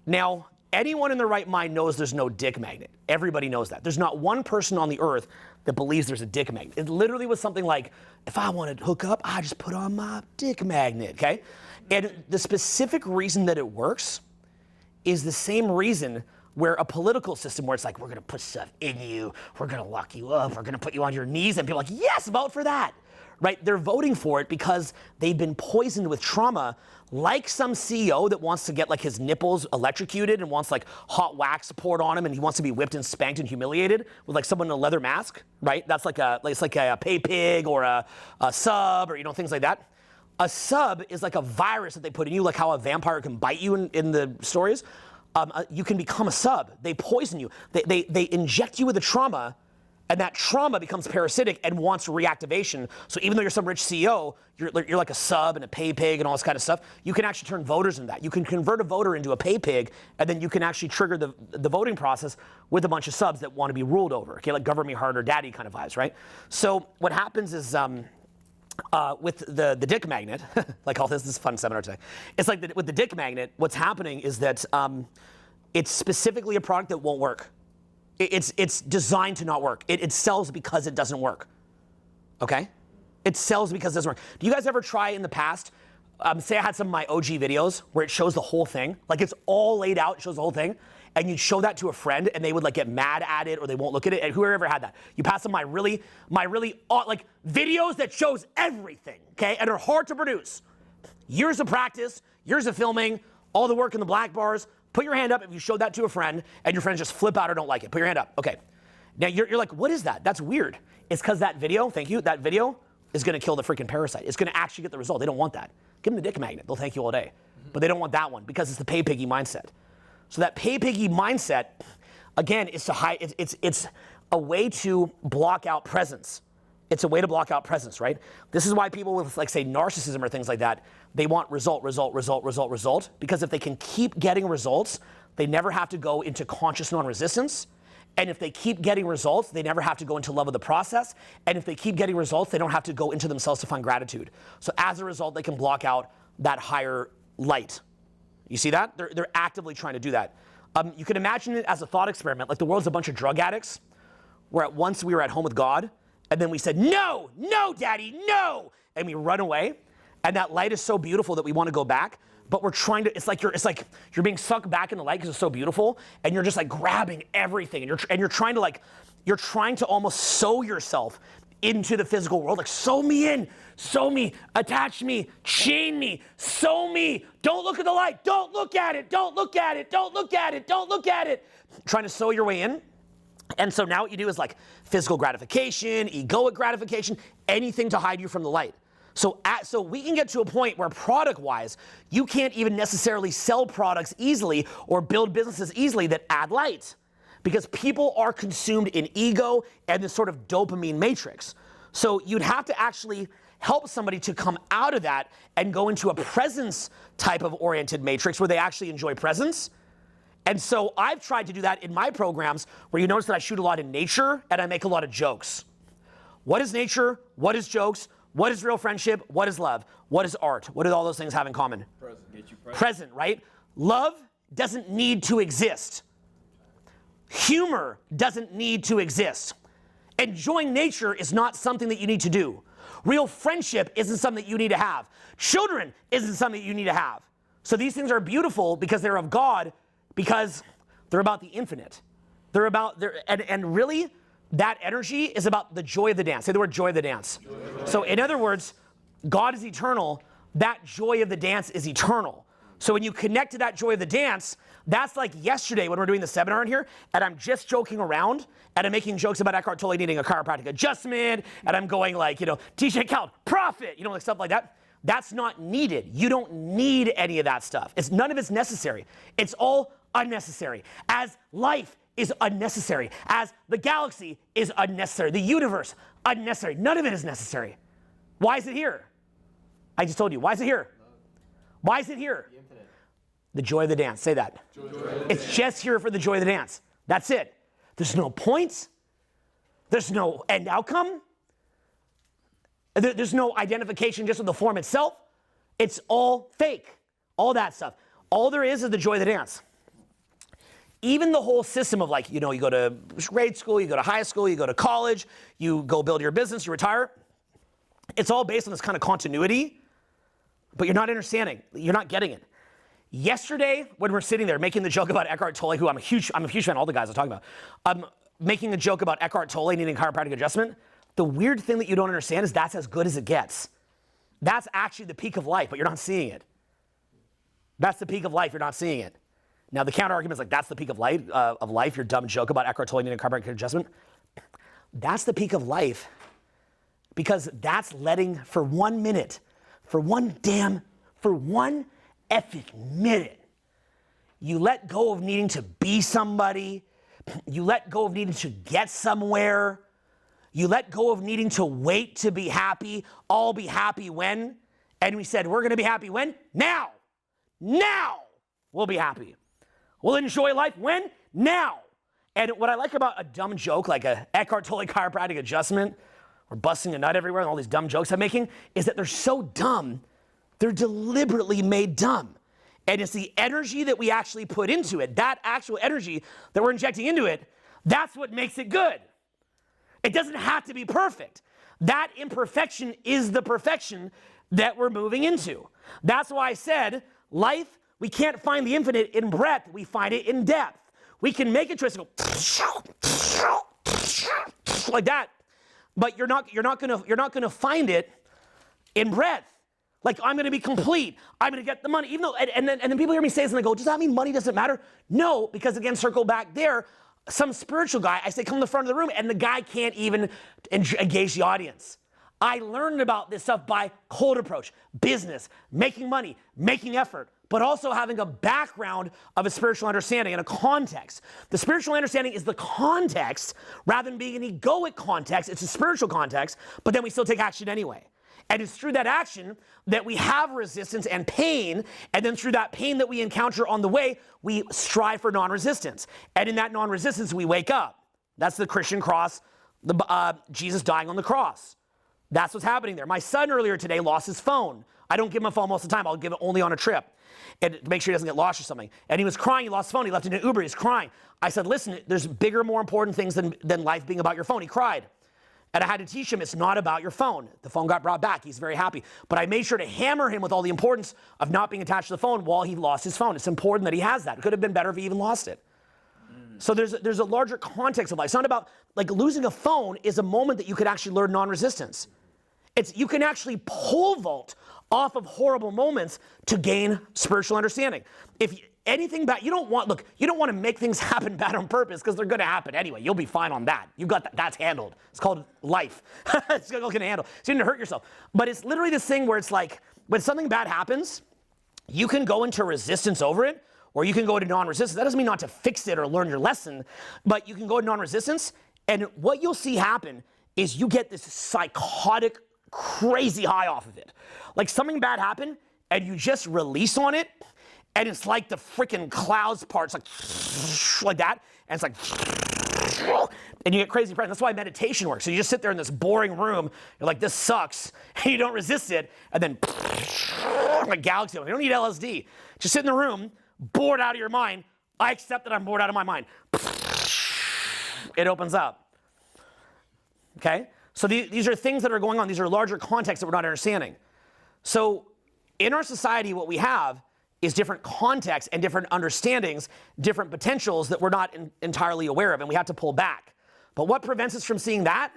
Now, anyone in their right mind knows there's no dick magnet. Everybody knows that. There's not one person on the earth that believes there's a dick magnet. It literally was something like, if I want to hook up, I just put on my dick magnet, okay? And the specific reason that it works is the same reason where a political system where it's like, we're going to put stuff in you, we're going to lock you up, we're going to put you on your knees, and people are like, yes, vote for that, right? They're voting for it because they've been poisoned with trauma, like some CEO that wants to get like his nipples electrocuted and wants like hot wax poured on him, and he wants to be whipped and spanked and humiliated with like someone in a leather mask, right? That's like it's like a pay pig or a sub, or things like that. A sub is like a virus that they put in you, like how a vampire can bite you in the stories. You can become a sub. They poison you. They inject you with a trauma, and that trauma becomes parasitic and wants reactivation. So even though you're some rich CEO, you're like a sub and a pay pig and all this kind of stuff. You can actually turn voters into that. You can convert a voter into a pay pig, and then you can actually trigger the voting process with a bunch of subs that want to be ruled over. Okay, like govern me harder, daddy kind of vibes, right? So what happens is with the dick magnet, like all this is a fun seminar today. It's like with the dick magnet, what's happening is that it's specifically a product that won't work. It's designed to not work. It sells because it doesn't work. Okay? It sells because it doesn't work. Do you guys ever try in the past, say I had some of my OG videos where it shows the whole thing, like it's all laid out, it shows the whole thing, and you'd show that to a friend and they would like get mad at it or they won't look at it, and whoever had that. You pass them my really like videos that shows everything, okay, and are hard to produce. Years of practice, years of filming, all the work in the black bars. Put your hand up if you showed that to a friend and your friends just flip out or don't like it. Put your hand up. Okay. Now you're like, what is that? That's weird. It's because that video, thank you, that video is going to kill the freaking parasite. It's going to actually get the result. They don't want that. Give them the dick magnet. They'll thank you all day. But they don't want that one because it's the pay piggy mindset. So that pay piggy mindset, again, is to hide. It's a way to block out presence. It's a way to block out presence, right? This is why people with, like, say, narcissism or things like that, they want result, because if they can keep getting results, they never have to go into conscious non-resistance. And if they keep getting results, they never have to go into love of the process. And if they keep getting results, they don't have to go into themselves to find gratitude. So as a result, they can block out that higher light. You see that? They're actively trying to do that. You can imagine it as a thought experiment, like the world's a bunch of drug addicts, where at once we were at home with God, and then we said, no, daddy, no, and we run away, and that light is so beautiful that we want to go back, but we're trying to, it's like you're being sucked back in the light because it's so beautiful, and you're just like grabbing everything, and you're trying to almost sew yourself into the physical world, like sew me in, sew me, attach me, chain me, sew me, don't look at the light, don't look at it, don't look at it, don't look at it, don't look at it, trying to sew your way in. And so now what you do is like physical gratification, egoic gratification, anything to hide you from the light. So we can get to a point where product-wise, you can't even necessarily sell products easily or build businesses easily that add light, because people are consumed in ego and this sort of dopamine matrix. So you'd have to actually help somebody to come out of that and go into a presence type of oriented matrix where they actually enjoy presence. And so I've tried to do that in my programs, where you notice that I shoot a lot in nature and I make a lot of jokes. What is nature? What is jokes? What is real friendship? What is love? What is art? What do all those things have in common? Present. Get you Present, right? Love doesn't need to exist. Humor doesn't need to exist. Enjoying nature is not something that you need to do. Real friendship isn't something that you need to have. Children isn't something that you need to have. So these things are beautiful because they're of God, because they're about the infinite. And really, that energy is about the joy of the dance. Say the word joy of the dance. So in other words, God is eternal. That joy of the dance is eternal. So when you connect to that joy of the dance, that's like yesterday when we're doing the seminar in here, and I'm just joking around, and I'm making jokes about Eckhart Tolle needing a chiropractic adjustment, and I'm going like, TJ Khaled, profit, like stuff like that. That's not needed. You don't need any of that stuff. None of it's necessary. It's all unnecessary. As life is unnecessary, as the galaxy is unnecessary, the universe, unnecessary. None of it is necessary. Why is it here? I just told you. Why is it here? Why is it here? The joy of the dance. Say that. It's just here for the joy of the dance. That's it. There's no points. There's no end outcome. There's no identification just with the form itself. It's all fake. All that stuff. All there is the joy of the dance. Even the whole system of you go to grade school, you go to high school, you go to college, you go build your business, you retire. It's all based on this kind of continuity, but you're not understanding. You're not getting it. Yesterday, when we're sitting there making the joke about Eckhart Tolle, who I'm a huge fan of all the guys I'm talking about, making a joke about Eckhart Tolle needing chiropractic adjustment, the weird thing that you don't understand is that's as good as it gets. That's actually the peak of life, but you're not seeing it. That's the peak of life, you're not seeing it. Now, the counter argument is that's the peak of life, your dumb joke about Eckhart Tolle needing chiropractic adjustment. That's the peak of life, because that's letting, for 1 minute, for one effing minute, you let go of needing to be somebody, you let go of needing to get somewhere, you let go of needing to wait to be happy, I'll be happy when, and we said, we're gonna be happy when? Now we'll be happy. We'll enjoy life when? Now. And what I like about a dumb joke, like a Eckhart Tolle chiropractic adjustment, or busting a nut everywhere, and all these dumb jokes I'm making, is that they're so dumb, they're deliberately made dumb. And it's the energy that we actually put into it, that actual energy that we're injecting into it, that's what makes it good. It doesn't have to be perfect. That imperfection is the perfection that we're moving into. That's why I said, life, we can't find the infinite in breadth, we find it in depth. We can make a choice and go like that, but you're not gonna find it in breadth. Like, I'm gonna be complete, I'm gonna get the money, even though, and then people hear me say this and they go, does that mean money doesn't matter? No, because again, circle back there, some spiritual guy, I say come to the front of the room, and the guy can't even engage the audience. I learned about this stuff by cold approach, business, making money, making effort, but also having a background of a spiritual understanding and a context. The spiritual understanding is the context rather than being an egoic context. It's a spiritual context, but then we still take action anyway. And it's through that action that we have resistance and pain, and then through that pain that we encounter on the way, we strive for non-resistance. And in that non-resistance, we wake up. That's the Christian cross, Jesus dying on the cross. That's what's happening there. My son earlier today lost his phone. I don't give him a phone most of the time. I'll give it only on a trip and to make sure he doesn't get lost or something. And he was crying. He lost his phone. He left it in an Uber. He's crying. I said, listen, there's bigger, more important things than life being about your phone. He cried. And I had to teach him it's not about your phone. The phone got brought back. He's very happy. But I made sure to hammer him with all the importance of not being attached to the phone while he lost his phone. It's important that he has that. It could have been better if he even lost it. So there's a larger context of life. It's not about, like, losing a phone is a moment that you could actually learn non-resistance. You can actually pole vault off of horrible moments to gain spiritual understanding. If anything bad, you don't want to make things happen bad on purpose, because they're going to happen anyway. You'll be fine on that. You got that. That's handled. It's called life. It's going to handle. So you didn't hurt yourself. But it's literally this thing where it's like, when something bad happens, you can go into resistance over it, or you can go into non-resistance. That doesn't mean not to fix it or learn your lesson, but you can go into non-resistance, and what you'll see happen is you get this psychotic, crazy high off of it. Like, something bad happened and you just release on it, and it's like the freaking clouds parts, like that, and it's like, and you get crazy presence. That's why meditation works. So you just sit there in this boring room, you're like, this sucks, and you don't resist it, and then like galaxy. You don't need LSD. Just sit in the room, bored out of your mind. I accept that I'm bored out of my mind. It opens up. Okay? So these are things that are going on. These are larger contexts that we're not understanding. So in our society, what we have is different contexts and different understandings, different potentials that we're not entirely aware of, and we have to pull back. But what prevents us from seeing that?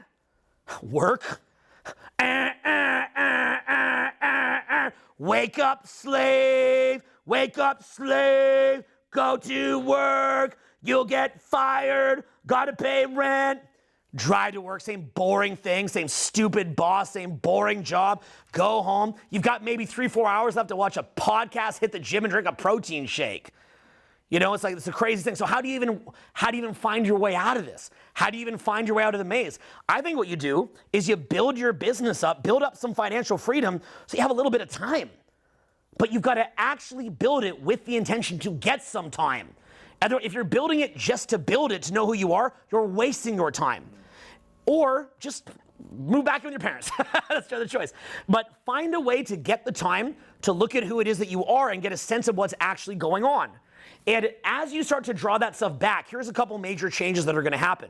Work. Wake up, slave. Wake up, slave. Go to work. You'll get fired. Gotta pay rent. Drive to work, same boring thing, same stupid boss, same boring job. Go home. You've got maybe 3-4 hours left to watch a podcast, hit the gym, and drink a protein shake. You know, it's like, it's a crazy thing. So how do you even find your way out of this? How do you even find your way out of the maze? I think what you do is you build your business up, build up some financial freedom so you have a little bit of time. But you've got to actually build it with the intention to get some time. If you're building it just to build it, to know who you are, you're wasting your time. Or just move back in with your parents. That's the other choice. But find a way to get the time to look at who it is that you are and get a sense of what's actually going on. And as you start to draw that stuff back, here's a couple major changes that are going to happen.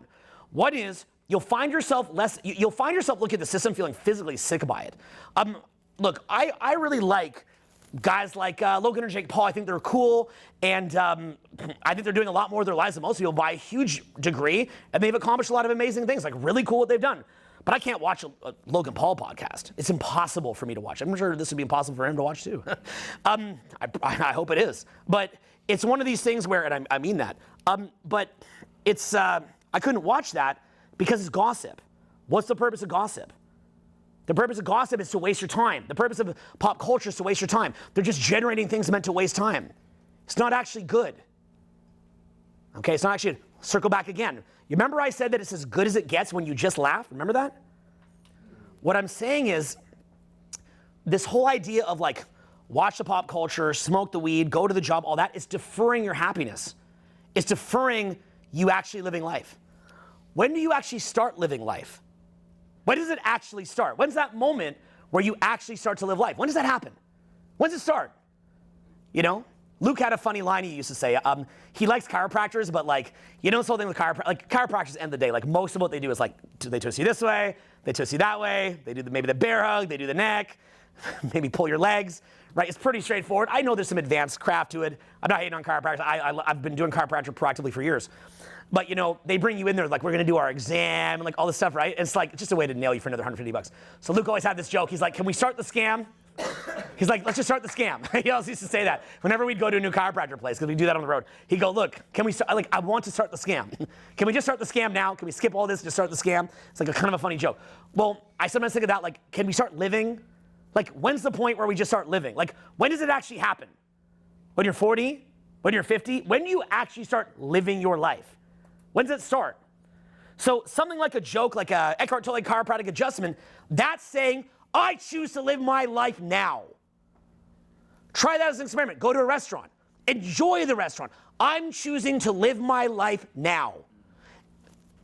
One is you'll find yourself looking at the system feeling physically sick by it. Look, I really like guys like Logan or Jake Paul. I think they're cool, and I think they're doing a lot more of their lives than most people by a huge degree, and they've accomplished a lot of amazing things, like really cool what they've done. But I can't watch a Logan Paul podcast. It's impossible for me to watch. I'm sure this would be impossible for him to watch too. I hope it is. But it's one of these things where, and I mean that, but it's, I couldn't watch that because it's gossip. What's the purpose of gossip? The purpose of gossip is to waste your time. The purpose of pop culture is to waste your time. They're just generating things meant to waste time. It's not actually good. Okay, it's not actually, circle back again. You remember I said that it's as good as it gets when you just laugh? Remember that? What I'm saying is, this whole idea of like, watch the pop culture, smoke the weed, go to the job, all that is deferring your happiness. It's deferring you actually living life. When do you actually start living life? When does it actually start? When's that moment where you actually start to live life? When does that happen? When does it start? You know? Luke had a funny line he used to say. He likes chiropractors, but like, you know this whole thing with chiropractors end of the day, like most of what they do is like, they twist you this way, they twist you that way, they do maybe the bear hug, they do the neck, maybe pull your legs, right? It's pretty straightforward. I know there's some advanced craft to it. I'm not hating on chiropractors. I've been doing chiropractor proactively for years. But you know, they bring you in there like, we're gonna do our exam and like all this stuff, right? And it's like, just a way to nail you for another $150. So Luke always had this joke. He's like, can we start the scam? He's like, let's just start the scam. He always used to say that whenever we'd go to a new chiropractor place, because we do that on the road. He'd go, look, can we start, like, I want to start the scam. Can we just start the scam now? Can we skip all this and just start the scam? It's like a kind of a funny joke. Well, I sometimes think of that, like, can we start living? Like, when's the point where we just start living? Like, when does it actually happen? When you're 40? When you're 50? When do you actually start living your life? When does it start? So something like a joke, like a Eckhart Tolle chiropractic adjustment, that's saying, I choose to live my life now. Try that as an experiment. Go to a restaurant. Enjoy the restaurant. I'm choosing to live my life now.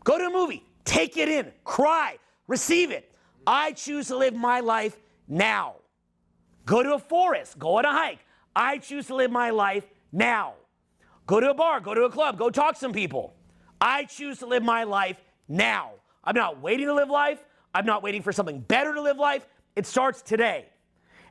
Go to a movie. Take it in. Cry. Receive it. I choose to live my life now. Go to a forest. Go on a hike. I choose to live my life now. Go to a bar. Go to a club. Go talk to some people. I choose to live my life now. I'm not waiting to live life. I'm not waiting for something better to live life. It starts today.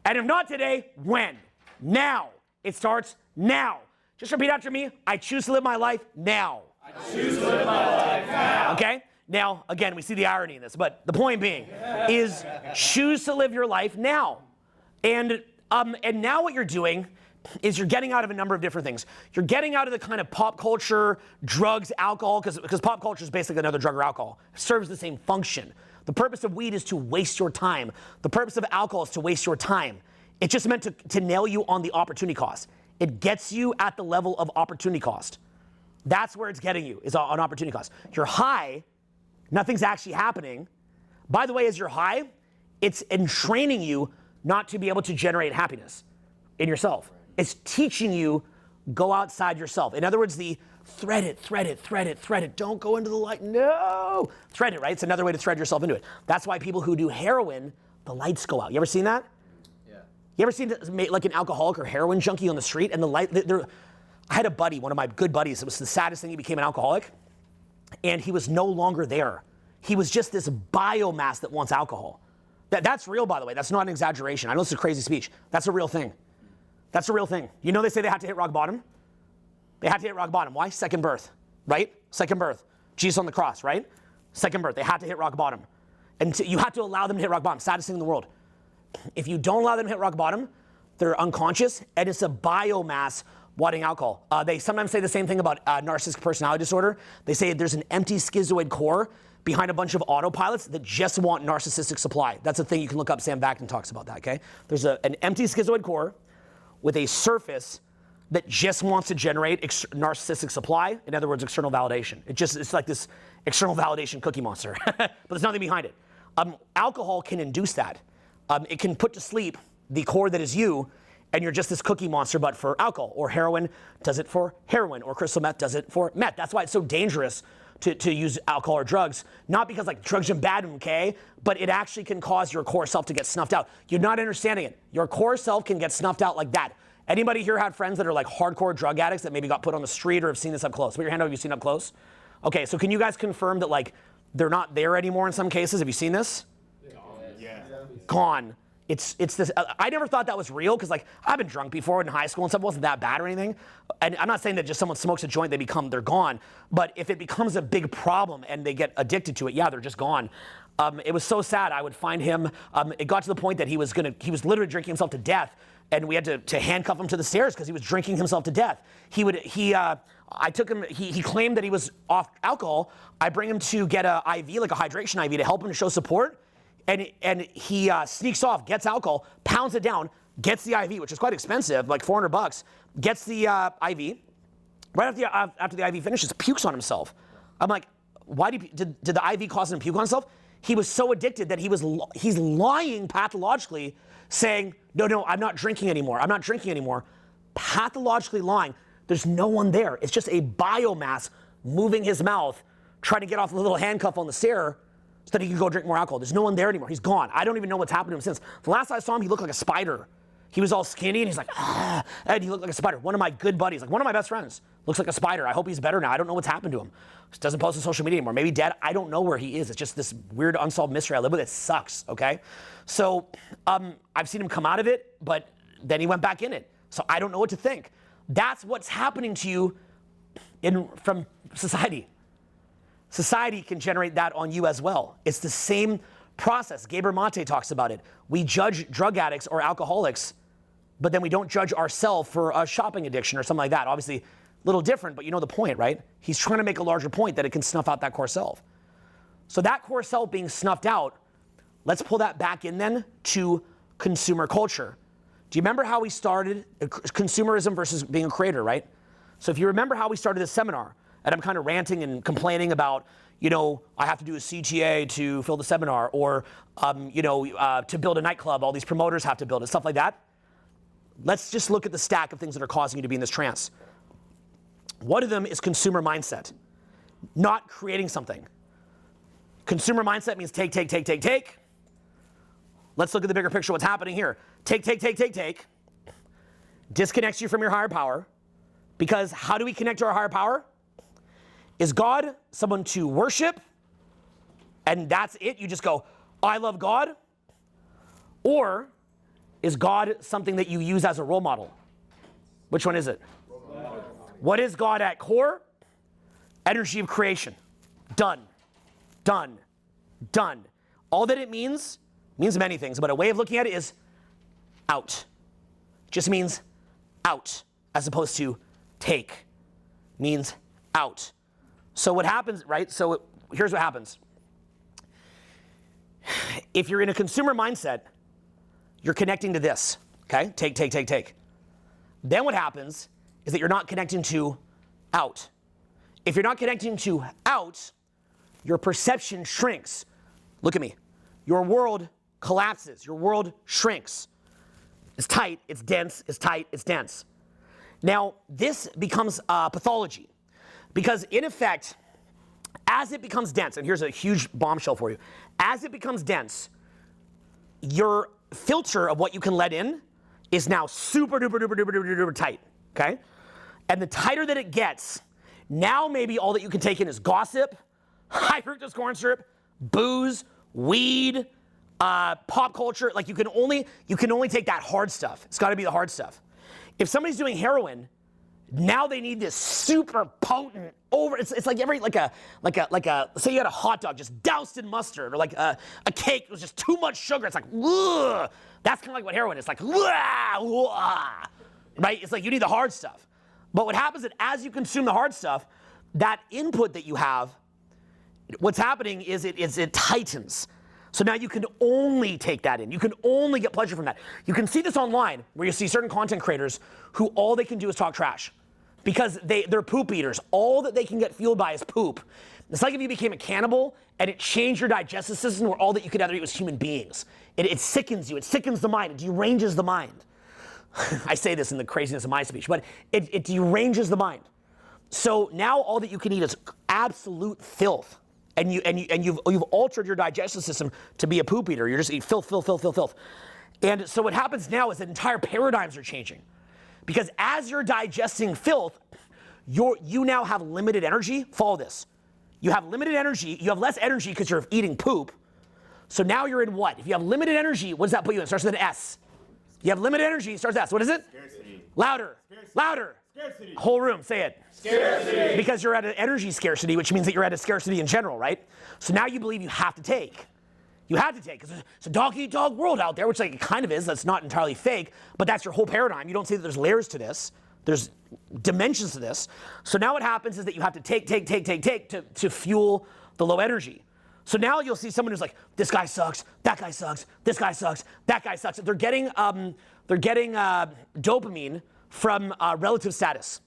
And if not today, when? Now. It starts now. Just repeat after me. I choose to live my life now. I choose to live my life now. Okay? Now, again, we see the irony in this, but the point being is choose to live your life now. And now what you're doing is you're getting out of a number of different things. You're getting out of the kind of pop culture, drugs, alcohol, because pop culture is basically another drug or alcohol. It serves the same function. The purpose of weed is to waste your time. The purpose of alcohol is to waste your time. It's just meant to nail you on the opportunity cost. It gets you at the level of opportunity cost. That's where it's getting you, is on opportunity cost. You're high, nothing's actually happening. By the way, as you're high, it's entraining you not to be able to generate happiness in yourself. It's teaching you, go outside yourself. In other words, the thread it. Don't go into the light. No. Thread it, right? It's another way to thread yourself into it. That's why people who do heroin, the lights go out. You ever seen that? Yeah. You ever seen like an alcoholic or heroin junkie on the street and the light? I had a buddy, one of my good buddies. It was the saddest thing. He became an alcoholic, and he was no longer there. He was just this biomass that wants alcohol. That's real, by the way. That's not an exaggeration. I know it's a crazy speech. That's a real thing. That's a real thing. You know they say they have to hit rock bottom? They had to hit rock bottom. Why? Second birth, right? Second birth. Jesus on the cross, right? Second birth. They had to hit rock bottom. And you have to allow them to hit rock bottom. Saddest thing in the world. If you don't allow them to hit rock bottom, they're unconscious, and it's a biomass wanting alcohol. They sometimes say the same thing about narcissistic personality disorder. They say there's an empty schizoid core behind a bunch of autopilots that just want narcissistic supply. That's a thing you can look up. Sam Vaknin talks about that, okay? There's an empty schizoid core with a surface that just wants to generate narcissistic supply. In other words, external validation. It's like this external validation cookie monster, but there's nothing behind it. Alcohol can induce that. It can put to sleep the core that is you, and you're just this cookie monster, but for alcohol. Or heroin does it for heroin, or crystal meth does it for meth. That's why it's so dangerous to use alcohol or drugs. Not because like drugs are bad, okay, but it actually can cause your core self to get snuffed out. You're not understanding it. Your core self can get snuffed out like that. Anybody here had friends that are like hardcore drug addicts that maybe got put on the street or have seen this up close? Put your hand up if you've seen it up close. Okay, so can you guys confirm that like they're not there anymore in some cases? Have you seen this? Yeah. Gone. It's this. I never thought that was real because like I've been drunk before in high school and stuff. It wasn't that bad or anything. And I'm not saying that just someone smokes a joint, they're gone. But if it becomes a big problem and they get addicted to it, yeah, they're just gone. It was so sad. I would find him. It got to the point that he was literally drinking himself to death. And we had to handcuff him to the stairs because he was drinking himself to death. I took him, he claimed that he was off alcohol. I bring him to get an IV, like a hydration IV, to help him to show support. and he sneaks off, gets alcohol, pounds it down, gets the IV, which is quite expensive, like $400, gets the IV. Right after the IV finishes, pukes on himself. I'm like, why did the IV cause him to puke on himself? He was so addicted that he's lying pathologically, saying, no, I'm not drinking anymore. I'm not drinking anymore. Pathologically lying. There's no one there. It's just a biomass moving his mouth, trying to get off the little handcuff on the stair so that he can go drink more alcohol. There's no one there anymore. He's gone. I don't even know what's happened to him since. The last I saw him, he looked like a spider. He was all skinny and he's like, and he looked like a spider. One of my good buddies, like one of my best friends, looks like a spider. I hope he's better now. I don't know what's happened to him. Just doesn't post on social media anymore. Maybe dead. I don't know where he is. It's just this weird unsolved mystery I live with. It sucks, okay? So I've seen him come out of it, but then he went back in it. So I don't know what to think. That's what's happening to you from society. Society can generate that on you as well. It's the same process. Gabriel Mate talks about it. We judge drug addicts or alcoholics, but then we don't judge ourselves for a shopping addiction or something like that. Obviously, a little different, but you know the point, right? He's trying to make a larger point that it can snuff out that core self. So that core self being snuffed out, let's pull that back in then to consumer culture. Do you remember how we started consumerism versus being a creator, right? So if you remember how we started this seminar, and I'm kind of ranting and complaining about, I have to do a CTA to fill the seminar, or, to build a nightclub, all these promoters have to build it, stuff like that. Let's just look at the stack of things that are causing you to be in this trance. One of them is consumer mindset, not creating something. Consumer mindset means take. Let's look at the bigger picture, what's happening here. Take. Disconnects you from your higher power, because how do we connect to our higher power? Is God someone to worship, and that's it? You just go, I love God? Or is God something that you use as a role model? Which one is it? What is God at core? Energy of creation. Done. All that it means many things, but a way of looking at it is out. Just means out, as opposed to take. Means out. So what happens, right? So here's what happens. If you're in a consumer mindset, you're connecting to this, okay? Take. Then what happens is that you're not connecting to out. If you're not connecting to out, your perception shrinks. Look at me. Your world collapses. Your world shrinks. It's tight, it's dense, it's tight, it's dense. Now, this becomes pathology. Because in effect, as it becomes dense, and here's a huge bombshell for you, as it becomes dense, your filter of what you can let in is now super duper tight, okay? And the tighter that it gets, now maybe all that you can take in is gossip, high fructose corn syrup, booze, weed, pop culture. Like you can only take that hard stuff. It's got to be the hard stuff. If somebody's doing heroin, now they need this super potent it's like say you had a hot dog just doused in mustard, or like a cake was just too much sugar. It's like, ugh. That's kind of like what heroin is like, right? It's like you need the hard stuff. But what happens is as you consume the hard stuff, that input that you have, what's happening is it tightens. So now you can only take that in. You can only get pleasure from that. You can see this online where you see certain content creators who all they can do is talk trash because they're poop eaters. All that they can get fueled by is poop. It's like if you became a cannibal and it changed your digestive system where all that you could ever eat was human beings. It sickens you. It sickens the mind. It deranges the mind. I say this in the craziness of my speech, but it deranges the mind. So now all that you can eat is absolute filth. And you've altered your digestive system to be a poop eater. You're just eating filth. And so what happens now is that entire paradigms are changing. Because as you're digesting filth, you now have limited energy. Follow this. You have limited energy. You have less energy because you're eating poop. So now you're in what? If you have limited energy, what does that put you in? It starts with an S. You have limited energy, it starts with S. What is it? Scarcity. Louder. Scarcity. Louder. Scarcity. Whole room, say it. Scarcity. Because you're at an energy scarcity, which means that you're at a scarcity in general, right? So now you believe you have to take. You have to take, because it's a dog-eat-dog world out there, which like it kind of is. That's not entirely fake, but that's your whole paradigm. You don't see that there's layers to this. There's dimensions to this. So now what happens is that you have to take to fuel the low energy. So now you'll see someone who's like, this guy sucks, that guy sucks, this guy sucks, that guy sucks. They're getting dopamine from relative status.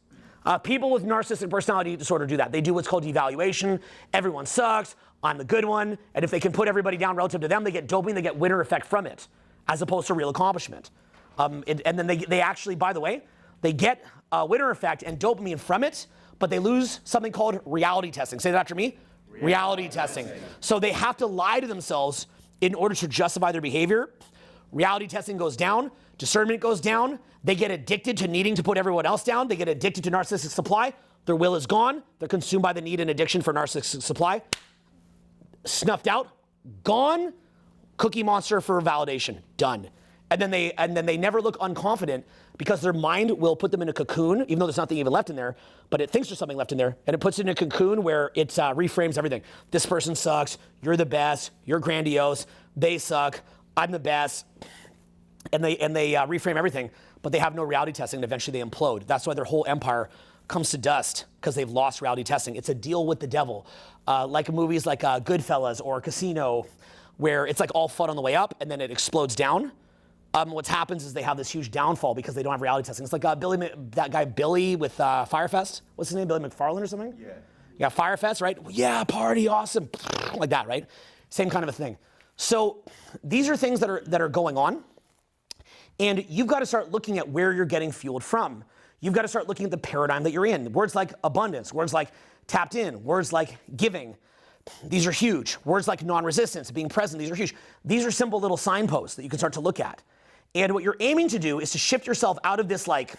People with narcissistic personality disorder do that. They do what's called evaluation. Everyone sucks, I'm the good one. And if they can put everybody down relative to them, they get dopamine, they get winner effect from it, as opposed to real accomplishment. And then they actually, by the way, they get winner effect and dopamine from it, but they lose something called reality testing. Say that after me. Reality testing. So they have to lie to themselves in order to justify their behavior. Reality testing goes down. Discernment goes down. They get addicted to needing to put everyone else down. They get addicted to narcissistic supply. Their will is gone. They're consumed by the need and addiction for narcissistic supply. Snuffed out. Gone. Cookie Monster for validation. Done. And then they never look unconfident because their mind will put them in a cocoon, even though there's nothing even left in there, but it thinks there's something left in there, and it puts it in a cocoon where it reframes everything. This person sucks, you're the best, you're grandiose, they suck, I'm the best, and they reframe everything, but they have no reality testing, and eventually they implode. That's why their whole empire comes to dust, because they've lost reality testing. It's a deal with the devil, like movies like Goodfellas or Casino, where it's like all fun on the way up, and then it explodes down. What happens is they have this huge downfall because they don't have reality testing. It's like that guy Billy with Firefest. What's his name? Billy McFarland or something? Yeah. Yeah, Firefest, right? Yeah, party, awesome. Like that, right? Same kind of a thing. So these are things that are going on. And you've got to start looking at where you're getting fueled from. You've got to start looking at the paradigm that you're in. Words like abundance, words like tapped in, words like giving. These are huge. Words like non-resistance, being present, these are huge. These are simple little signposts that you can start to look at. And what you're aiming to do is to shift yourself out of this like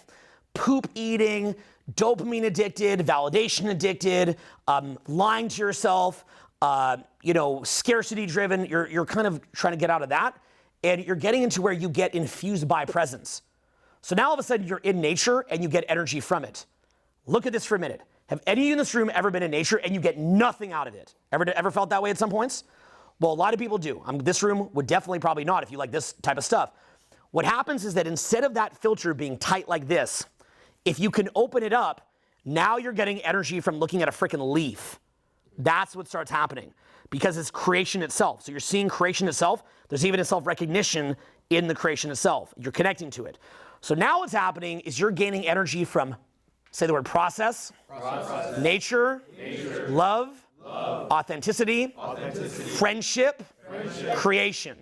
poop eating, dopamine addicted, validation addicted, lying to yourself, scarcity driven. You're kind of trying to get out of that. And you're getting into where you get infused by presence. So now all of a sudden you're in nature and you get energy from it. Look at this for a minute. Have any of you in this room ever been in nature and you get nothing out of it? Ever felt that way at some points? Well, a lot of people do. This room would definitely probably not if you like this type of stuff. What happens is that instead of that filter being tight like this, if you can open it up, now you're getting energy from looking at a freaking leaf. That's what starts happening because it's creation itself. So you're seeing creation itself. There's even a self-recognition in the creation itself. You're connecting to it. So now what's happening is you're gaining energy from, say the word process. Nature. Love. Authenticity. Friendship. Creation.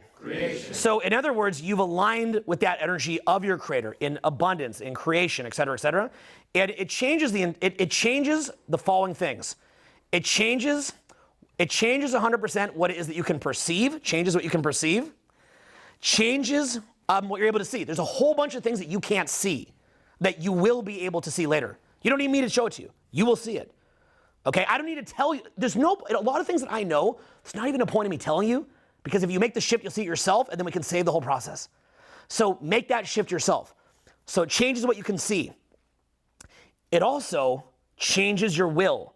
So in other words, you've aligned with that energy of your creator in abundance, in creation, et cetera, et cetera. And it changes it changes the following things. It changes 100% what it is that you can perceive, changes what you can perceive, changes what you're able to see. There's a whole bunch of things that you can't see that you will be able to see later. You don't need me to show it to you. You will see it. Okay? I don't need to tell you. A lot of things that I know, it's not even a point of me telling you. Because if you make the shift, you'll see it yourself, and then we can save the whole process. So make that shift yourself. So it changes what you can see. It also changes your will,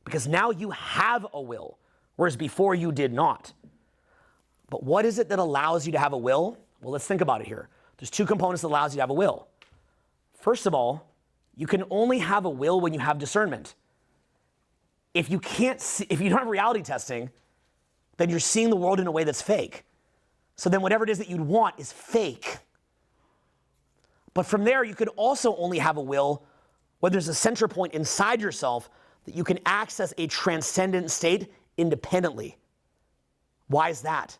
because now you have a will, whereas before you did not. But what is it that allows you to have a will? Well, let's think about it here. There's two components that allows you to have a will. First of all, you can only have a will when you have discernment. If you don't have reality testing, then you're seeing the world in a way that's fake. So then whatever it is that you'd want is fake. But from there, you could also only have a will when there's a center point inside yourself that you can access a transcendent state independently. Why is that?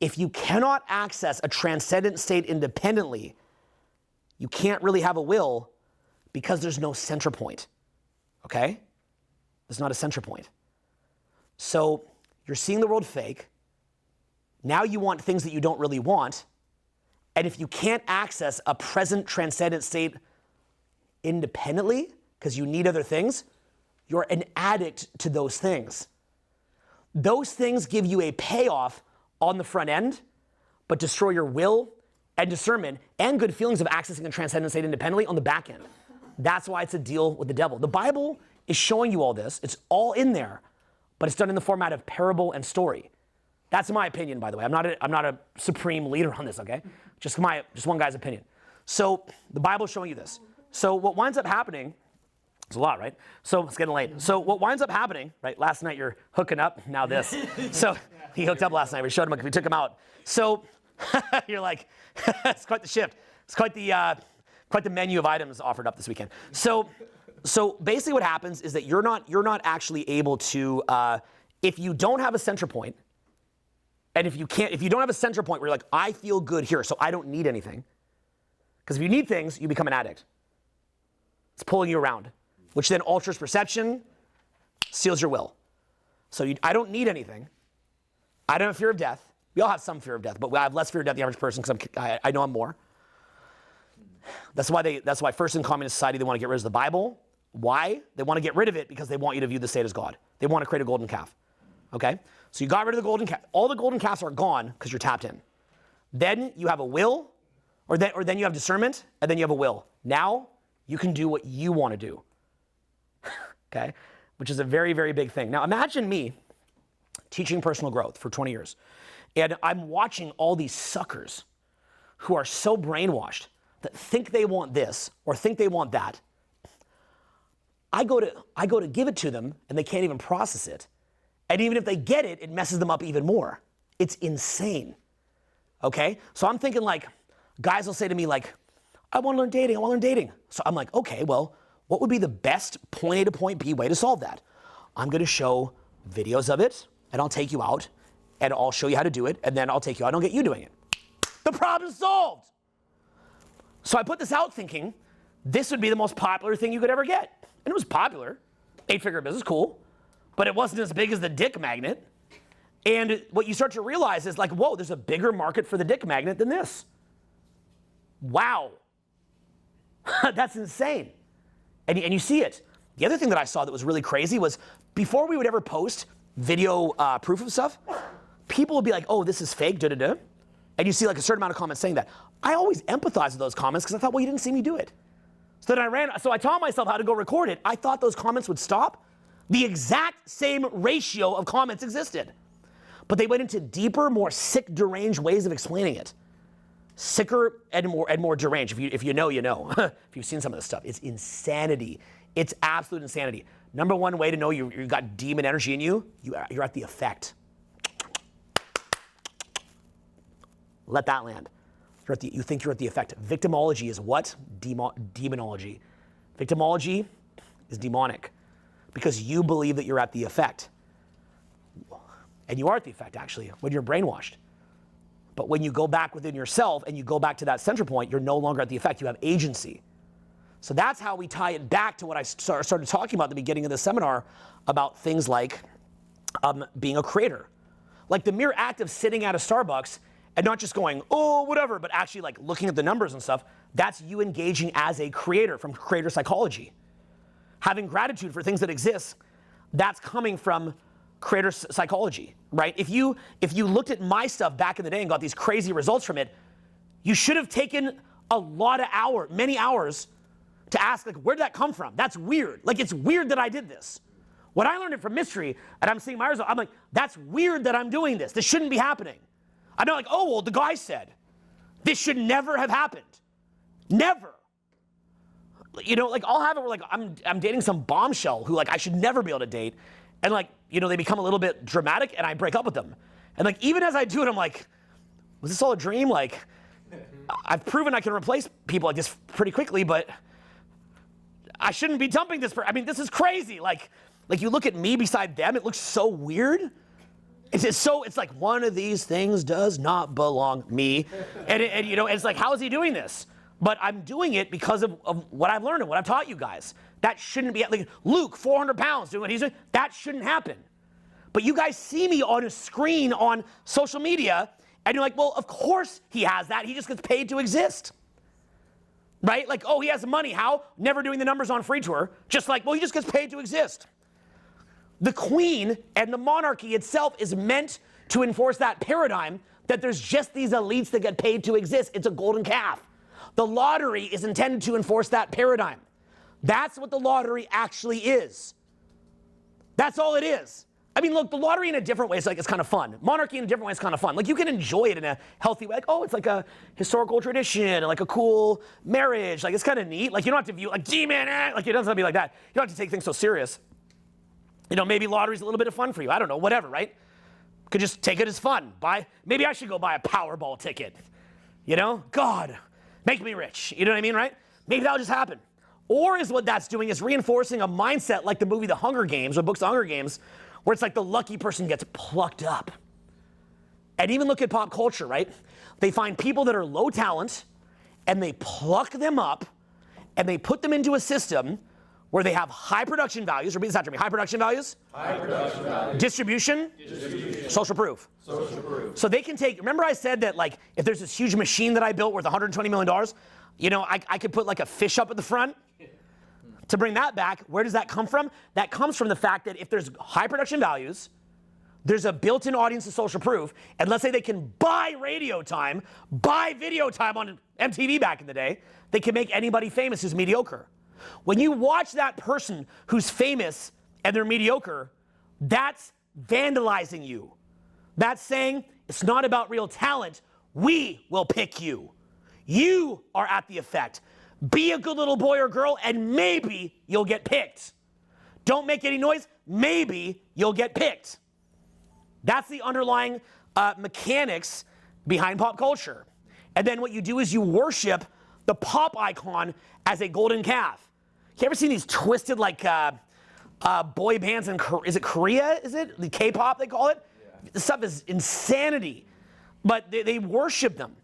If you cannot access a transcendent state independently, you can't really have a will because there's no center point. Okay? There's not a center point. So you're seeing the world fake. Now you want things that you don't really want. And if you can't access a present transcendent state independently, because you need other things, you're an addict to those things. Those things give you a payoff on the front end, but destroy your will and discernment and good feelings of accessing a transcendent state independently on the back end. That's why it's a deal with the devil. The Bible is showing you all this. It's all in there. But it's done in the format of parable and story. That's my opinion, by the way. I'm not a supreme leader on this, okay? Just one guy's opinion. So the Bible's showing you this. So what winds up happening It's a lot, right? So it's getting late. So what winds up happening, right? Last night you're hooking up, now this. So he hooked up last night. We showed him, we took him out. So you're like, it's quite the shift. It's quite the menu of items offered up this weekend. So basically what happens is that you're not actually able to, if you don't have a center point, and if you don't have a center point where you're like, I feel good here, so I don't need anything. Because if you need things, you become an addict. It's pulling you around, which then alters perception, seals your will. So I don't need anything. I don't have fear of death. We all have some fear of death, but I have less fear of death than the average person because I know I'm more. That's why first in communist society, they want to get rid of the Bible. Why? They want to get rid of it because they want you to view the state as God. They want to create a golden calf. Okay? So you got rid of the golden calf. All the golden calves are gone because you're tapped in. Then you have a will, or then you have discernment, and then you have a will. Now you can do what you want to do. Okay? Which is a very, very big thing. Now imagine me teaching personal growth for 20 years. And I'm watching all these suckers who are so brainwashed that think they want this or think they want that. I go to give it to them and they can't even process it. And even if they get it, it messes them up even more. It's insane. Okay? So I'm thinking like, guys will say to me like, I want to learn dating. So I'm like, okay, well, what would be the best point A to point B way to solve that? I'm going to show videos of it and I'll take you out and I'll show you how to do it and then I'll take you out and I'll get you doing it. The problem's solved. So I put this out thinking this would be the most popular thing you could ever get. And it was popular. 8-figure business, cool. But it wasn't as big as the dick magnet. And what you start to realize is like, whoa, there's a bigger market for the dick magnet than this. Wow. That's insane. And you see it. The other thing that I saw that was really crazy was before we would ever post video proof of stuff, people would be like, oh, this is fake, da-da-da. And you see like a certain amount of comments saying that. I always empathize with those comments because I thought, well, you didn't see me do it. So I taught myself how to go record it. I thought those comments would stop. The exact same ratio of comments existed. But they went into deeper, more sick, deranged ways of explaining it. Sicker and more deranged. If you know, you know. If you've seen some of this stuff, it's insanity. It's absolute insanity. Number one way to know you've got demon energy in you, you're at the effect. Let that land. You think you're at the effect. Victimology is what? Demonology. Victimology is demonic because you believe that you're at the effect. And you are at the effect, actually, when you're brainwashed. But when you go back within yourself and you go back to that center point, you're no longer at the effect. You have agency. So that's how we tie it back to what I started talking about at the beginning of the seminar about things like being a creator. Like the mere act of sitting at a Starbucks and not just going, oh, whatever, but actually like looking at the numbers and stuff, that's you engaging as a creator from creator psychology. Having gratitude for things that exist, that's coming from creator psychology, right? If you looked at my stuff back in the day and got these crazy results from it, you should have taken many hours to ask, like, where did that come from? That's weird. Like, it's weird that I did this. When I learned it from mystery and I'm seeing my results, I'm like, that's weird that I'm doing this. This shouldn't be happening. I'm not like, oh, well, the guy said, this should never have happened. Never. You know, like I'll have it where like I'm dating some bombshell who like I should never be able to date. And like, you know, they become a little bit dramatic and I break up with them. And like, even as I do it, I'm like, was this all a dream? Like, I've proven I can replace people like this pretty quickly, but I shouldn't be dumping this person. I mean, this is crazy. Like you look at me beside them, it looks so weird. It's like one of these things does not belong me. And you know, it's like, how is he doing this? But I'm doing it because of what I've learned and what I've taught you guys. That shouldn't be, like Luke, 400 pounds doing what he's doing. That shouldn't happen. But you guys see me on a screen on social media and you're like, well, of course he has that. He just gets paid to exist. Right? Like, oh, he has money. How? Never doing the numbers on Free Tour. Just like, well, he just gets paid to exist. The queen and the monarchy itself is meant to enforce that paradigm that there's just these elites that get paid to exist. It's a golden calf. The lottery is intended to enforce that paradigm. That's what the lottery actually is. That's all it is. I mean, look, the lottery in a different way is like, it's kind of fun. Monarchy in a different way is kind of fun. Like, you can enjoy it in a healthy way. Like, oh, it's like a historical tradition, and like a cool marriage. Like, it's kind of neat. Like, you don't have to view, like, gee, man, like, it doesn't have to be like that. You don't have to take things so serious. You know, maybe lottery's a little bit of fun for you. I don't know, whatever, right? Could just take it as fun. Maybe I should go buy a Powerball ticket. You know? God, make me rich. You know what I mean, right? Maybe that'll just happen. Or is what that's doing is reinforcing a mindset like the movie The Hunger Games, or books The Hunger Games, where it's like the lucky person gets plucked up. And even look at pop culture, right? They find people that are low talent, and they pluck them up, and they put them into a system where they have high production values. Repeat this after me. High production values. High production value. Distribution. Social proof. Social proof. So they can take, remember I said that, like, if there's this huge machine that I built worth $120 million, you know, I could put like a fish up at the front. To bring that back, where does that come from? That comes from the fact that if there's high production values, there's a built-in audience of social proof, and let's say they can buy radio time, buy video time on MTV back in the day, they can make anybody famous who's mediocre. When you watch that person who's famous and they're mediocre, that's vandalizing you. That's saying it's not about real talent. We will pick you. You are at the effect. Be a good little boy or girl, and maybe you'll get picked. Don't make any noise. Maybe you'll get picked. That's the underlying mechanics behind pop culture. And then what you do is you worship the pop icon as a golden calf. You ever seen these twisted, like, boy bands in, is it Korea, is it? The K-pop, they call it? Yeah. This stuff is insanity. But they worship them.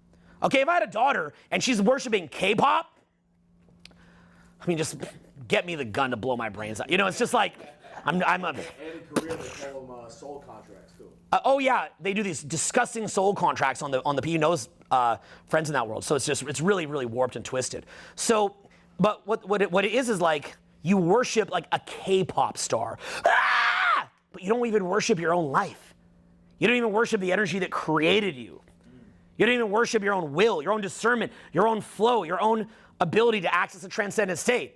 Okay, if I had a daughter and she's worshiping K-pop, I mean, just get me the gun to blow my brains out. You know, it's just like, I'm a... And in Korea, they call them soul contracts, too. Oh, yeah, they do these disgusting soul contracts on the P. knows friends in that world. So it's really, really warped and twisted. So, but what it is like, you worship like a K-pop star. Ah! But you don't even worship your own life. You don't even worship the energy that created you. You don't even worship your own will, your own discernment, your own flow, your own ability to access a transcendent state.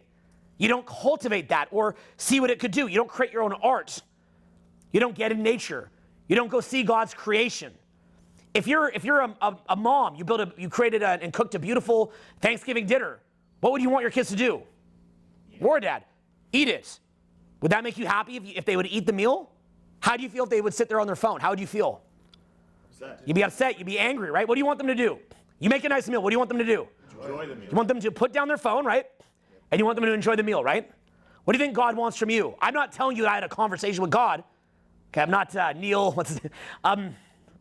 You don't cultivate that or see what it could do. You don't create your own art. You don't get in nature. You don't go see God's creation. If you're a mom, you created and cooked a beautiful Thanksgiving dinner, what would you want your kids to do? Or dad, eat it. Would that make you happy if they would eat the meal? How do you feel if they would sit there on their phone? How would you feel? Upset. You'd be upset. You'd be angry, right? What do you want them to do? You make a nice meal. What do you want them to do? Enjoy the meal. You want them to put down their phone, right? And you want them to enjoy the meal, right? What do you think God wants from you? I'm not telling you that I had a conversation with God. Okay, I'm not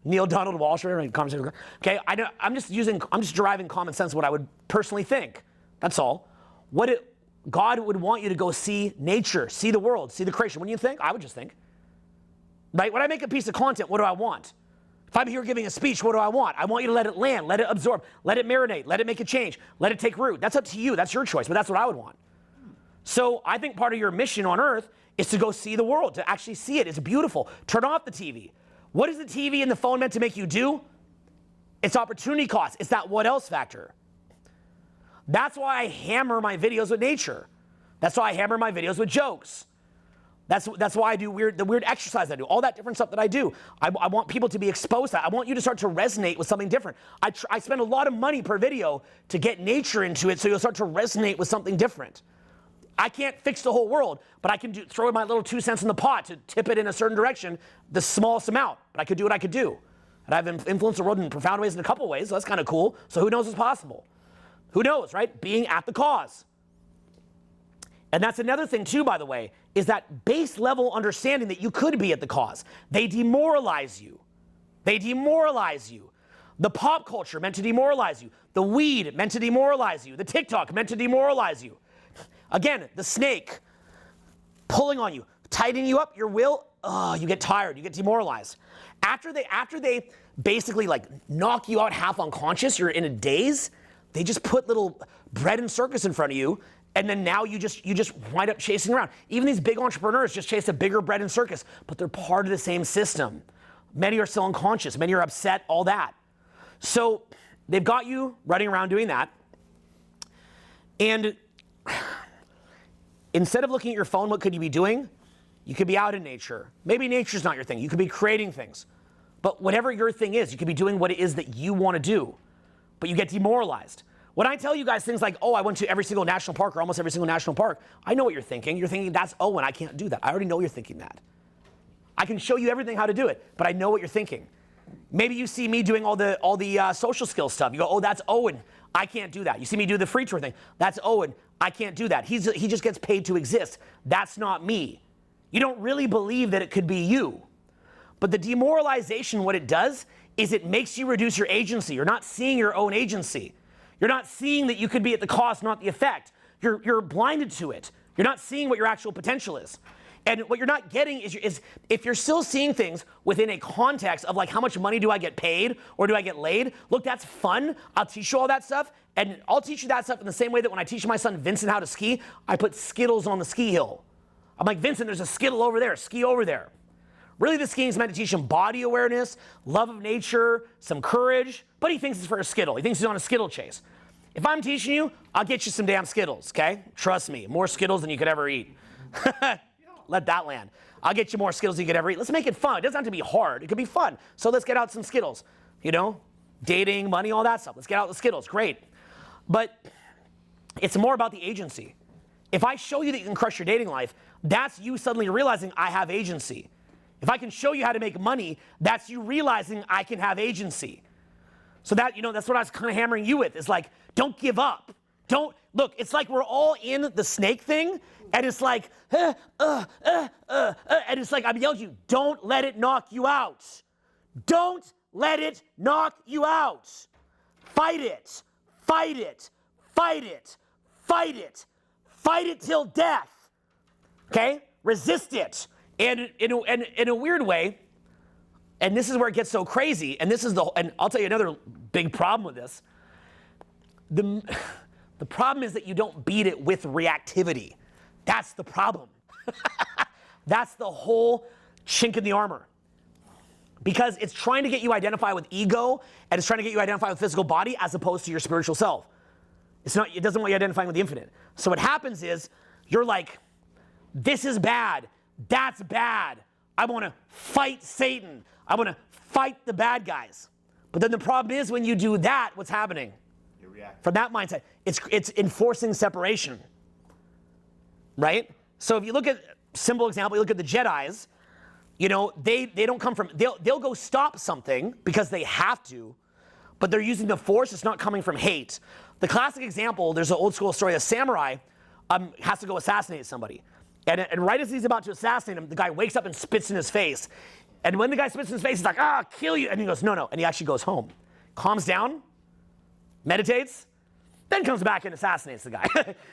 Neil Donald Walsh or conversation with God. Okay, I'm just deriving common sense of what I would personally think. That's all. God would want you to go see nature, see the world, see the creation. Wouldn't you think? I would just think. Right? When I make a piece of content, what do I want? If I'm here giving a speech, what do I want? I want you to let it land, let it absorb, let it marinate, let it make a change, let it take root. That's up to you. That's your choice, but that's what I would want. So I think part of your mission on earth is to go see the world, to actually see it. It's beautiful. Turn off the TV. What is the TV and the phone meant to make you do? It's opportunity cost. It's that what else factor. That's why I hammer my videos with nature. That's why I hammer my videos with jokes. That's why I do the weird exercise I do, all that different stuff that I do. I want people to be exposed to that. I want you to start to resonate with something different. I spend a lot of money per video to get nature into it so you'll start to resonate with something different. I can't fix the whole world, but I can throw in my little 2 cents in the pot to tip it in a certain direction, the smallest amount. But I could do what I could do. And I've influenced the world in profound ways in a couple ways, so that's kind of cool. So who knows what's possible? Who knows, right? Being at the cause. And that's another thing too, by the way, is that base level understanding that you could be at the cause. They demoralize you. They demoralize you. The pop culture meant to demoralize you. The weed meant to demoralize you. The TikTok meant to demoralize you. Again, the snake pulling on you, tightening you up, your will, you get tired, you get demoralized. After they basically like knock you out half unconscious, you're in a daze, they just put little bread and circus in front of you, and then now you just wind up chasing around. Even these big entrepreneurs just chase a bigger bread and circus, but they're part of the same system. Many are still unconscious, many are upset, all that. So they've got you running around doing that. And instead of looking at your phone, what could you be doing? You could be out in nature. Maybe nature's not your thing. You could be creating things. But whatever your thing is, you could be doing what it is that you want to do. But you get demoralized. When I tell you guys things like, oh, I went to every single national park or almost every single national park, I know what you're thinking. You're thinking, that's Owen, I can't do that. I already know you're thinking that. I can show you everything how to do it, but I know what you're thinking. Maybe you see me doing all the social skills stuff. You go, oh, that's Owen. I can't do that. You see me do the free tour thing. That's Owen. I can't do that. He just gets paid to exist. That's not me. You don't really believe that it could be you. But the demoralization, what it does is it makes you reduce your agency. You're not seeing your own agency. You're not seeing that you could be at the cost, not the effect. You're blinded to it. You're not seeing what your actual potential is. And what you're not getting is if you're still seeing things within a context of like, how much money do I get paid or do I get laid? Look, that's fun. I'll teach you all that stuff. And I'll teach you that stuff in the same way that when I teach my son Vincent how to ski, I put Skittles on the ski hill. I'm like, Vincent, there's a Skittle over there. Ski over there. Really, the skiing is meant to teach him body awareness, love of nature, some courage, but he thinks it's for a Skittle. He thinks he's on a Skittle chase. If I'm teaching you, I'll get you some damn Skittles, okay? Trust me, more Skittles than you could ever eat. Let that land. I'll get you more Skittles than you could ever eat. Let's make it fun. It doesn't have to be hard. It could be fun. So let's get out some Skittles. You know, dating, money, all that stuff. Let's get out the Skittles. Great. But it's more about the agency. If I show you that you can crush your dating life, that's you suddenly realizing I have agency. If I can show you how to make money, that's you realizing I can have agency. So that, that's what I was kind of hammering you with. It's like, don't give up. Look, it's like we're all in the snake thing, and it's like, and it's like I'm yelling at you, don't let it knock you out. Don't let it knock you out. Fight it. Fight it. Fight it. Fight it. Fight it till death. Okay? Resist it. And in a weird way, and this is where it gets so crazy, and I'll tell you another big problem with this. The problem is that you don't beat it with reactivity. That's the problem. That's the whole chink in the armor. Because it's trying to get you identify with ego, and it's trying to get you identify with physical body as opposed to your spiritual self. It doesn't want you identifying with the infinite. So what happens is, you're like, this is bad. That's bad. I want to fight Satan. I want to fight the bad guys. But then the problem is when you do that, what's happening? You react. From that mindset, it's enforcing separation, right? So if you look at simple example, you look at the Jedis, they don't come from, they'll go stop something because they have to, but they're using the force. It's not coming from hate. The classic example, there's an old school story, a samurai has to go assassinate somebody. And right as he's about to assassinate him, the guy wakes up and spits in his face. And when the guy spits in his face, he's like, kill you. And he goes, no. And he actually goes home, calms down, meditates, then comes back and assassinates the guy.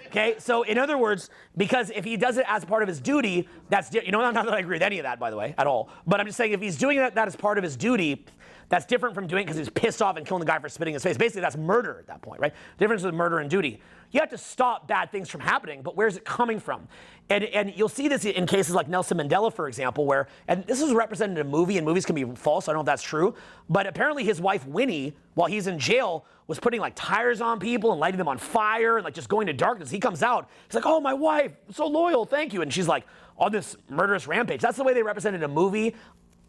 Okay? So in other words, because if he does it as part of his duty, not that I agree with any of that, by the way, at all. But I'm just saying if he's doing that as part of his duty, that's different from doing it because he's pissed off and killing the guy for spitting in his face. Basically, that's murder at that point, right? Difference with murder and duty. You have to stop bad things from happening, but where's it coming from? And you'll see this in cases like Nelson Mandela, for example, where, and this is represented in a movie, and movies can be false, I don't know if that's true, but apparently his wife, Winnie, while he's in jail, was putting like tires on people and lighting them on fire and like just going to darkness. He comes out, he's like, oh, my wife, so loyal, thank you. And she's like on this murderous rampage. That's the way they represent it in a movie.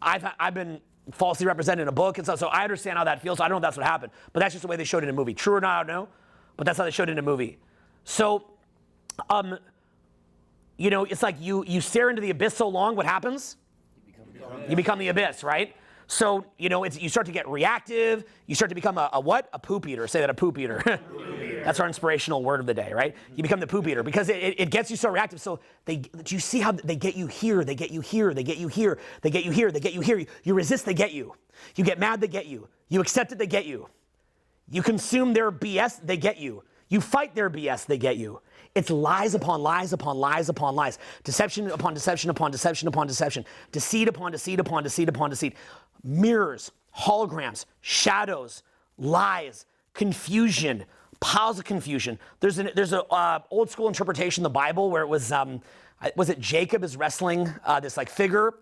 I've been falsely represented in a book and stuff, so I understand how that feels. I don't know if that's what happened, but that's just the way they showed it in a movie. True or not, I don't know, but that's how they showed it in a movie. So, it's like you stare into the abyss so long, what happens? You become the abyss, right? So, you start to get reactive. You start to become a what? A poop eater. Say that, a poop eater. That's our inspirational word of the day, right? You become the poop eater because it gets you so reactive. So you see how they get you here, they get you here, they get you here, they get you here, they get you here. You resist, they get you. You get mad, they get you. You accept it, they get you. You consume their BS, they get you. You fight their BS, they get you. It's lies upon lies upon lies upon lies. Deception upon deception upon deception upon deception. Deceit upon deceit upon deceit upon deceit. Mirrors, holograms, shadows, lies, confusion, piles of confusion. There's a old school interpretation of the Bible where it was it Jacob is wrestling this like figure,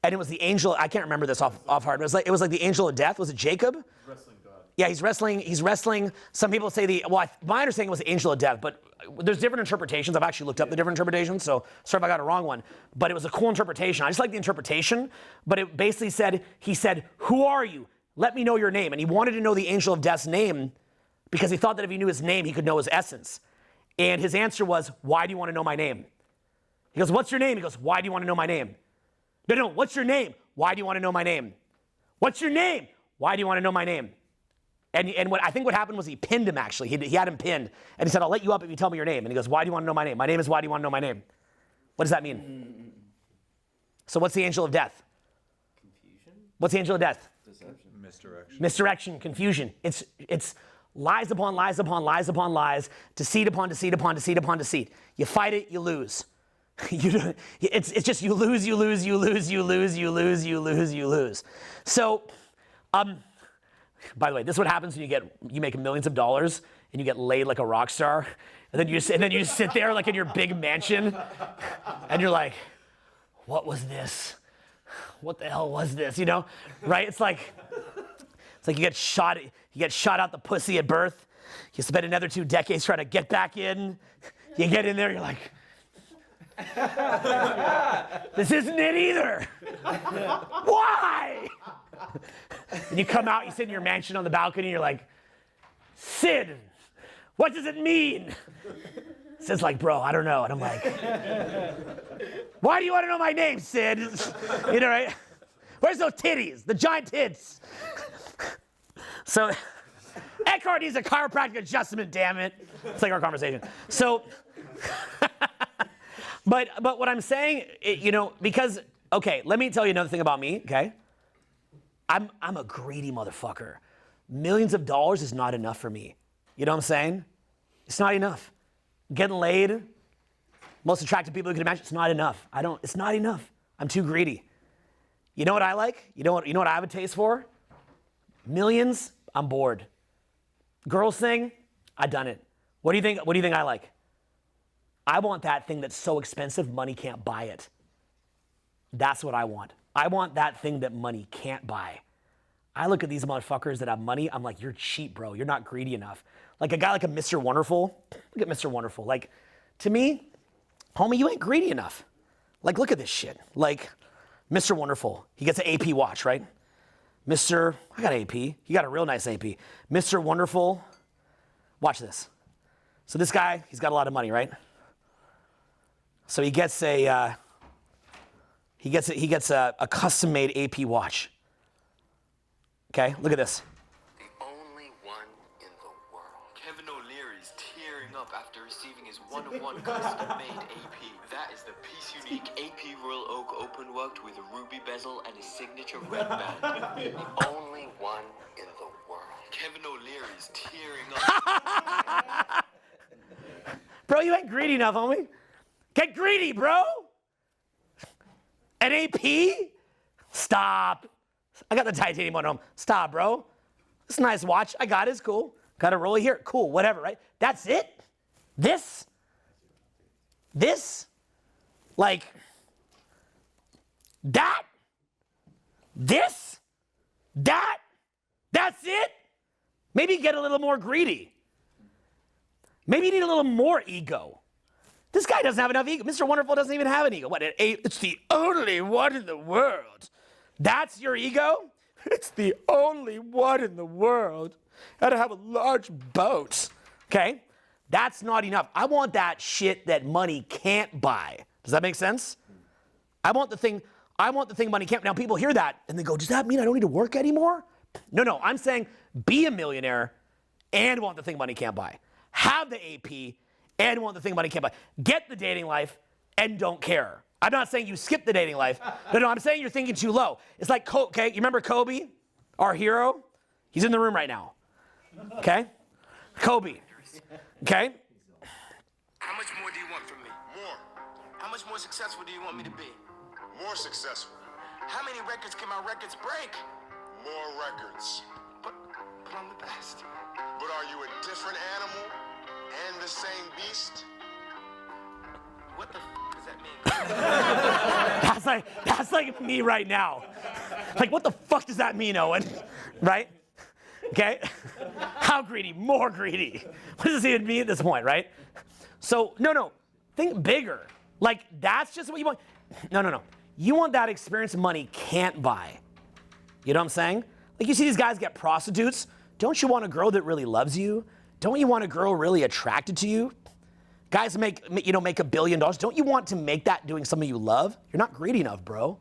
and it was the angel. I can't remember this off heart. It was like the angel of death. Was it Jacob? Wrestling God. Yeah, he's wrestling. Some people say my understanding was the angel of death, but there's different interpretations. I've actually looked up the different interpretations, so sorry if I got a wrong one. But it was a cool interpretation. I just like the interpretation, but it basically he said, who are you? Let me know your name. And he wanted to know the angel of death's name because he thought that if he knew his name, he could know his essence. And his answer was, why do you want to know my name? He goes, what's your name? He goes, why do you want to know my name? No, what's your name? Why do you want to know my name? What's your name? Why do you want to know my name? And what I think what happened was he pinned him, actually. He had him pinned. And he said, I'll let you up if you tell me your name. And he goes, why do you want to know my name? My name is why do you want to know my name? What does that mean? So what's the angel of death? Confusion? What's the angel of death? Deception. Misdirection. Misdirection, confusion. It's lies upon lies upon lies upon lies, deceit upon deceit upon deceit upon deceit. You fight it, you lose. It's just you lose, you lose, you lose, you lose, you lose, you lose, you lose. So, by the way, this is what happens when you make millions of dollars and you get laid like a rock star, and then you just sit there like in your big mansion, and you're like, what was this? What the hell was this? You know, right? It's like you get shot out the pussy at birth. You spend another 2 decades trying to get back in. You get in there, you're like, this isn't it either. Why? And you come out, you sit in your mansion on the balcony, you're like, Sid, what does it mean? Sid's like, bro, I don't know. And I'm like, why do you want to know my name, Sid? You know, right? Where's those titties? The giant tits. So, Eckhart needs a chiropractic adjustment, damn it. It's like our conversation. So, but what I'm saying, because, okay, let me tell you another thing about me, okay? I'm a greedy motherfucker. Millions of dollars is not enough for me. You know what I'm saying? It's not enough. Getting laid, most attractive people you can imagine, it's not enough. It's not enough. I'm too greedy. You know what I like? You know what I have a taste for? Millions, I'm bored. Girls thing, I've done it. What do you think I like? I want that thing that's so expensive, money can't buy it. That's what I want. I want that thing that money can't buy. I look at these motherfuckers that have money, I'm like, you're cheap, bro. You're not greedy enough. Like a guy like a Mr. Wonderful. Look at Mr. Wonderful. Like, to me, homie, you ain't greedy enough. Like, look at this shit. Like, Mr. Wonderful, he gets an AP watch, right? I got AP. He got a real nice AP. Mr. Wonderful, watch this. So this guy, he's got a lot of money, right? So he gets a custom-made AP watch. Okay, look at this. The only one in the world. Kevin O'Leary's tearing up after receiving his one-of-one custom-made AP. That is the piece unique AP Royal Oak open worked with a ruby bezel and a signature red band. The only one in the world. Kevin O'Leary's tearing up. Bro, you ain't greedy enough, homie. Get greedy, bro. An AP? Stop. I got the titanium one at home. Stop, bro. It's a nice watch. I got it. It's cool. Got a roller here. Cool, whatever, right? That's it? This? Like, that? This? That? That's it? Maybe get a little more greedy. Maybe you need a little more ego. This guy doesn't have enough ego. Mr. Wonderful doesn't even have an ego. What, it's the only one in the world. That's your ego? It's the only one in the world. Had to have a large boat. Okay? That's not enough. I want that shit that money can't buy. Does that make sense? I want the thing money can't. Now people hear that and they go, does that mean I don't need to work anymore? No, I'm saying be a millionaire and want the thing money can't buy. Have the AP and want the thing money can't buy. Get the dating life and don't care. I'm not saying you skip the dating life. No, I'm saying you're thinking too low. It's like, okay, you remember Kobe, our hero? He's in the room right now. Okay? Kobe. Okay? How much more do you want from me? More. How much more successful do you want me to be? More successful. How many records can my records break? More records. But I'm the best. But are you a different animal and the same beast? What the does that mean? That's like me right now. Like, what the fuck does that mean, Owen? Right? okay? How greedy? More greedy. What does this even mean at this point, right? So, no, think bigger. Like, that's just what you want. No. You want that experience money can't buy. You know what I'm saying? Like, you see these guys get prostitutes. Don't you want a girl that really loves you? Don't you want a girl really attracted to you? Guys make $1 billion. Don't you want to make that doing something you love? You're not greedy enough, bro.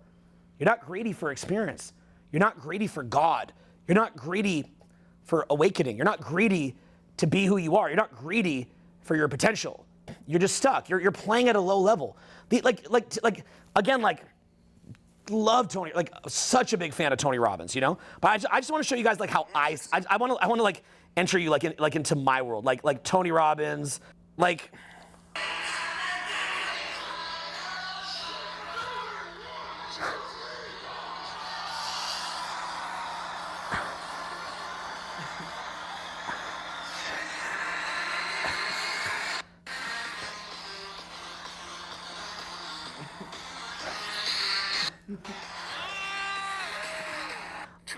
You're not greedy for experience. You're not greedy for God. You're not greedy for awakening. You're not greedy to be who you are. You're not greedy for your potential. You're just stuck. You're playing at a low level. Love Tony, like such a big fan of Tony Robbins, you know? But I just want to show you guys like how I want to like enter you like into my world, like Tony Robbins, like.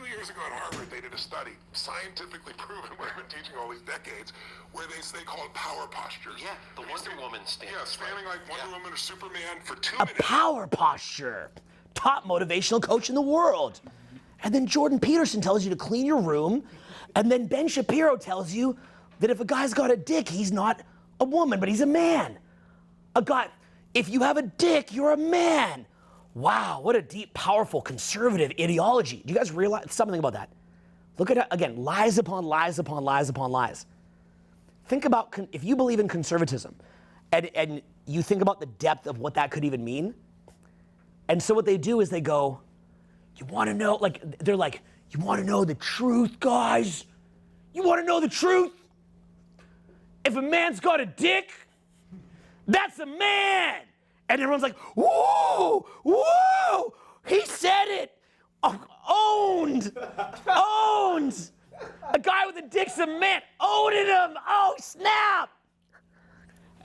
Years ago at Harvard, they did a study, scientifically proven what I've been teaching all these decades, where they call it power postures. Yeah, the Wonder Woman stance. Yeah, standing like Wonder Woman or Superman for 2 A minutes. power posture. Top motivational coach in the world. And then Jordan Peterson tells you to clean your room. And then Ben Shapiro tells you that if a guy's got a dick, he's not a woman, but he's a man. A guy, if you have a dick, you're a man. Wow, what a deep, powerful, conservative ideology. Do you guys realize something about that? Look at it, again, lies upon lies upon lies upon lies. Think about, if you believe in conservatism, and you think about the depth of what that could even mean, and so what they do is they go, you want to know, they're like, you want to know the truth, guys? You want to know the truth? If a man's got a dick, that's a man. And everyone's like, whoa, he said it. Owned. A guy with a dick's a man. Owning him. Oh, snap.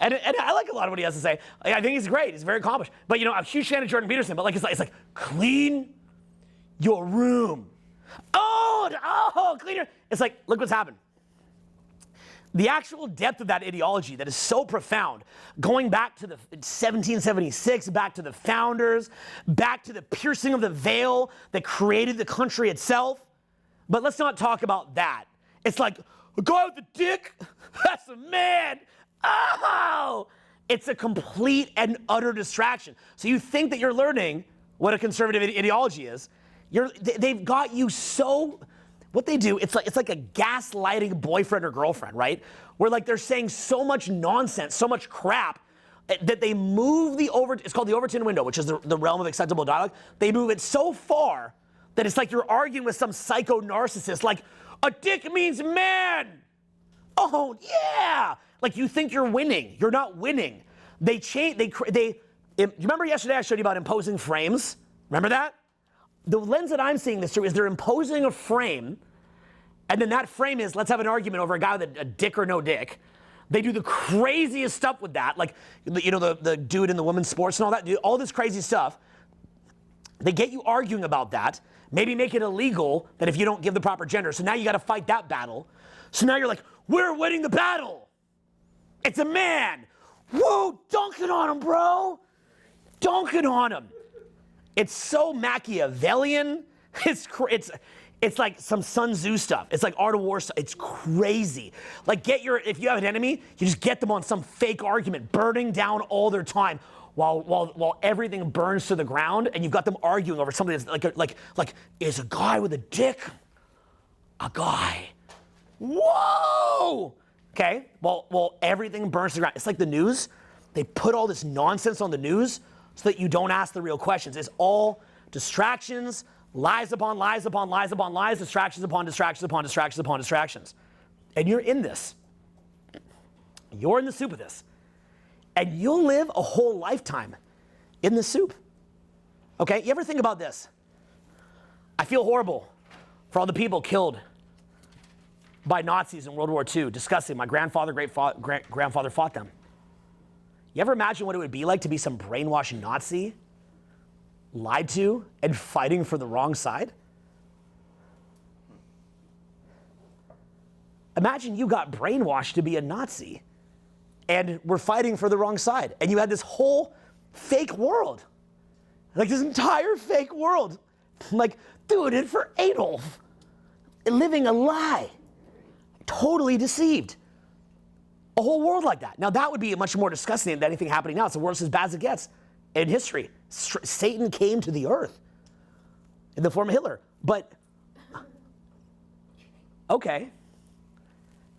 And I like a lot of what he has to say. I think he's great. He's very accomplished. But, I'm a huge fan of Jordan Peterson. But it's like clean your room. Clean your. It's like, look what's happened. The actual depth of that ideology that is so profound, going back to the 1776, back to the founders, back to the piercing of the veil that created the country itself. But let's not talk about that. It's like, a guy with a dick, that's a man. Oh! It's a complete and utter distraction. So you think that you're learning what a conservative ideology is. They've got you so... What they do, it's like a gaslighting boyfriend or girlfriend, right? Where they're saying so much nonsense, so much crap, that they move it's called the Overton window, which is the realm of acceptable dialogue. They move it so far that it's like you're arguing with some psycho narcissist, like, a dick means man. Oh, yeah. Like you think you're winning. You're not winning. You remember yesterday I showed you about imposing frames? Remember that? The lens that I'm seeing this through is they're imposing a frame, and then that frame is, let's have an argument over a guy with a dick or no dick. They do the craziest stuff with that, like, the dude in the women's sports and all that, all this crazy stuff. They get you arguing about that, maybe make it illegal that if you don't give the proper gender, so now you gotta fight that battle. So now you're like, we're winning the battle. It's a man. Whoa, dunking on him, bro. Dunking on him. It's so Machiavellian. It's like some Sun Tzu stuff. It's like Art of War stuff. It's crazy. Like if you have an enemy, you just get them on some fake argument, burning down all their time while everything burns to the ground, and you've got them arguing over something that's like is a guy with a dick a guy? Whoa! Okay. Well, everything burns to the ground. It's like the news. They put all this nonsense on the news so that you don't ask the real questions. It's all distractions, lies upon lies upon lies upon lies, distractions upon distractions upon distractions upon distractions. And you're in this. You're in the soup of this. And you'll live a whole lifetime in the soup. Okay? You ever think about this? I feel horrible for all the people killed by Nazis in World War II. Disgusting. My great-grandfather fought them. You ever imagine what it would be like to be some brainwashed Nazi, lied to, and fighting for the wrong side? Imagine you got brainwashed to be a Nazi and were fighting for the wrong side. And you had this whole fake world. Like this entire fake world. Like doing it for Adolf. Living a lie. Totally deceived. A whole world like that. Now that would be much more disgusting than anything happening now. It's the worst as bad as it gets in history. Satan came to the earth in the form of Hitler. But, okay.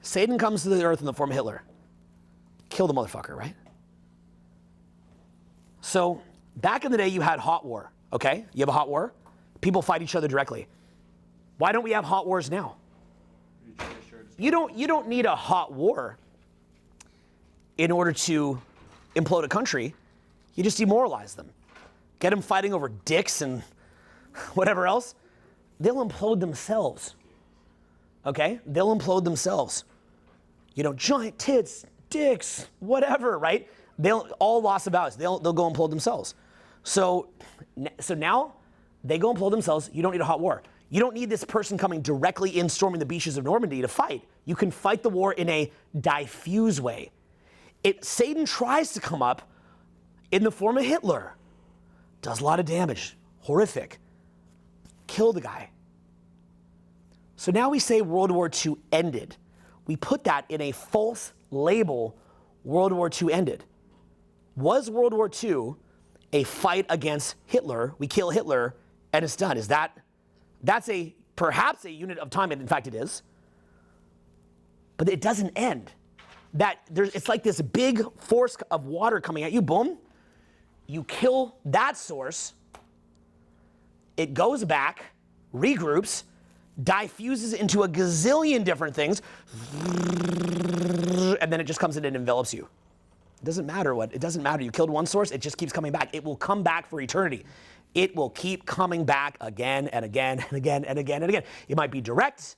Satan comes to the earth in the form of Hitler. Kill the motherfucker, right? So, back in the day, you had hot war, okay? You have a hot war. People fight each other directly. Why don't we have hot wars now? You don't need a hot war in order to implode a country. You just demoralize them. Get them fighting over dicks and whatever else. They'll implode themselves. Okay? They'll implode themselves. You know, giant tits, dicks, whatever, right? They'll all lost of values. They'll go implode themselves. So now they go implode themselves. You don't need a hot war. You don't need this person coming directly in, storming the beaches of Normandy to fight. You can fight the war in a diffuse way. Satan tries to come up in the form of Hitler. Does a lot of damage. Horrific. Kill the guy. So now we say World War II ended. We put that in a false label, World War II ended. Was World War II a fight against Hitler? We kill Hitler and it's done. That's perhaps a unit of time, and in fact it is. But it doesn't end. It's like this big force of water coming at you, boom. You kill that source, it goes back, regroups, diffuses into a gazillion different things, and then it just comes in and envelops you. It doesn't matter. You killed one source, it just keeps coming back. It will come back for eternity. It will keep coming back again and again and again and again and again. It might be direct,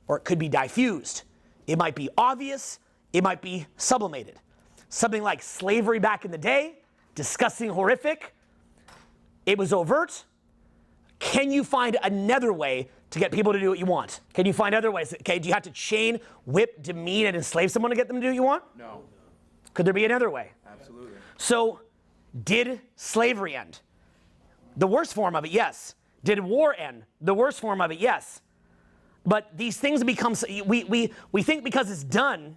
or it could be diffused. It might be obvious, it might be sublimated. Something like slavery back in the day, disgusting, horrific. It was overt. Can you find another way to get people to do what you want? Can you find other ways? Okay, do you have to chain, whip, demean, and enslave someone to get them to do what you want? No. Could there be another way? Absolutely. So, did slavery end? The worst form of it, yes. Did war end? The worst form of it, yes. But these things become, we think because it's done,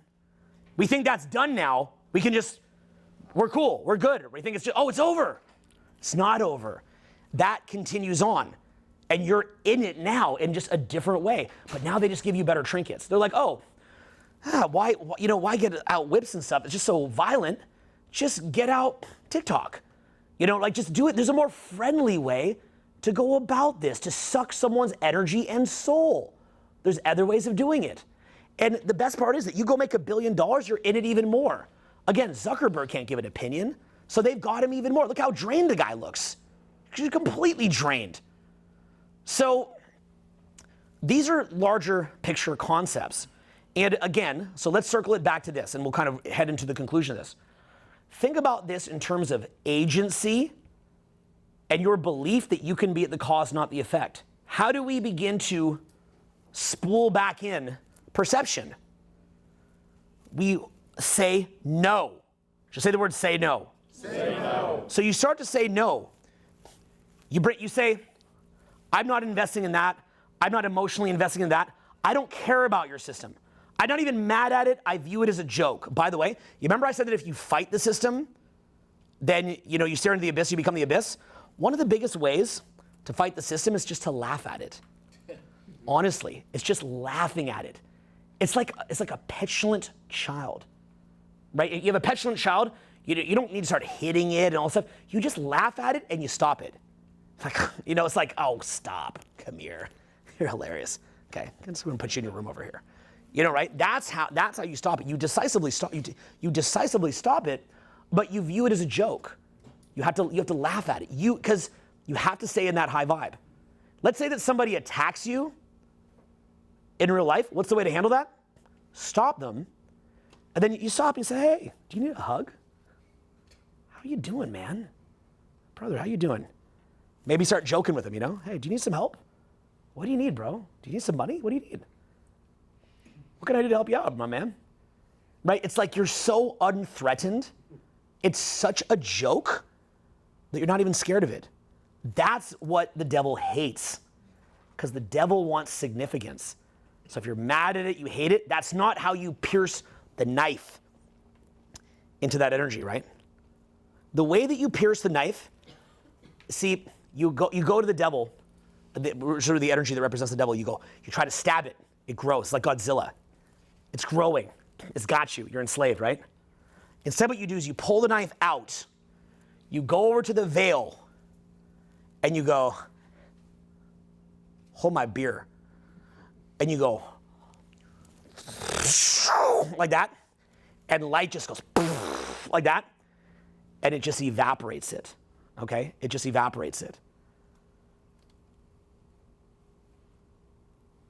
we think that's done now, we can just, we're cool, we're good. We think it's just, it's over. It's not over. That continues on. And you're in it now in just a different way. But now they just give you better trinkets. They're like, why get out whips and stuff? It's just so violent. Just get out TikTok. Just do it. There's a more friendly way to go about this, to suck someone's energy and soul. There's other ways of doing it. And the best part is that you go make $1 billion, you're in it even more. Again, Zuckerberg can't give an opinion, so they've got him even more. Look how drained the guy looks. He's completely drained. So these are larger picture concepts. And again, so let's circle it back to this, and we'll kind of head into the conclusion of this. Think about this in terms of agency and your belief that you can be at the cause, not the effect. How do we begin to spool back in perception? We say no. Just say the word say no. Say no. So you start to say no. You say, I'm not investing in that. I'm not emotionally investing in that. I don't care about your system. I'm not even mad at it. I view it as a joke. By the way, you remember I said that if you fight the system, then you stare into the abyss, you become the abyss? One of the biggest ways to fight the system is just to laugh at it. Honestly, it's just laughing at it. It's like a petulant child, right? You have a petulant child, you don't need to start hitting it and all that stuff. You just laugh at it and you stop it. It's like, oh, stop, come here. You're hilarious. Okay, I'm just gonna put you in your room over here. Right? That's how you stop it. You decisively stop it, but you view it as a joke. You have to laugh at it. Because you have to stay in that high vibe. Let's say that somebody attacks you in real life. What's the way to handle that? Stop them. And then you stop and you say, hey, do you need a hug? How you doing, man? Brother, how you doing? Maybe start joking with them, Hey, do you need some help? What do you need, bro? Do you need some money? What do you need? What can I do to help you out, my man? Right? It's like you're so unthreatened. It's such a joke that you're not even scared of it. That's what the devil hates, because the devil wants significance. So if you're mad at it, you hate it, that's not how you pierce the knife into that energy, right? The way that you pierce the knife, see, you go to the devil, sort of the energy that represents the devil, you try to stab it, it grows, it's like Godzilla. It's growing, it's got you, you're enslaved, right? Instead what you do is you pull the knife out, you go over to the veil, and you go, hold my beer. And you go, like that. And light just goes, like that. And it just evaporates it, okay? It just evaporates it.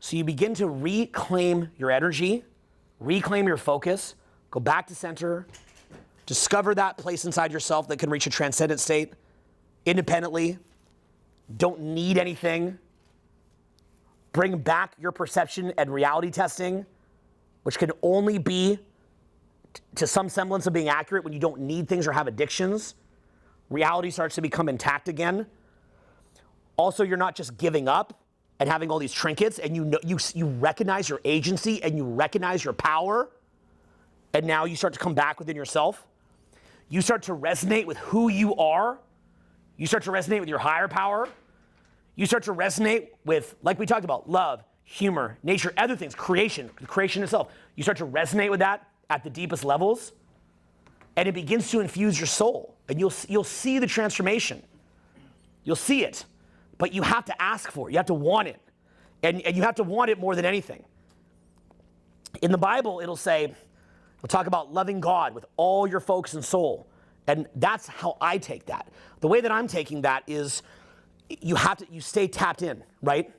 So you begin to reclaim your energy, reclaim your focus, go back to center, discover that place inside yourself that can reach a transcendent state independently. Don't need anything. Bring back your perception and reality testing, which can only be to some semblance of being accurate when you don't need things or have addictions. Reality starts to become intact again. Also, you're not just giving up and having all these trinkets, and you recognize your agency and you recognize your power, and now you start to come back within yourself. You start to resonate with who you are. You start to resonate with your higher power. You start to resonate with, like we talked about, love, humor, nature, other things, creation itself. You start to resonate with that at the deepest levels, and it begins to infuse your soul, and you'll see the transformation. You'll see it, but you have to ask for it. You have to want it, and you have to want it more than anything. In the Bible, it'll talk about loving God with all your focus and soul. And that's how I take that. The way that I'm taking that is you stay tapped in, right?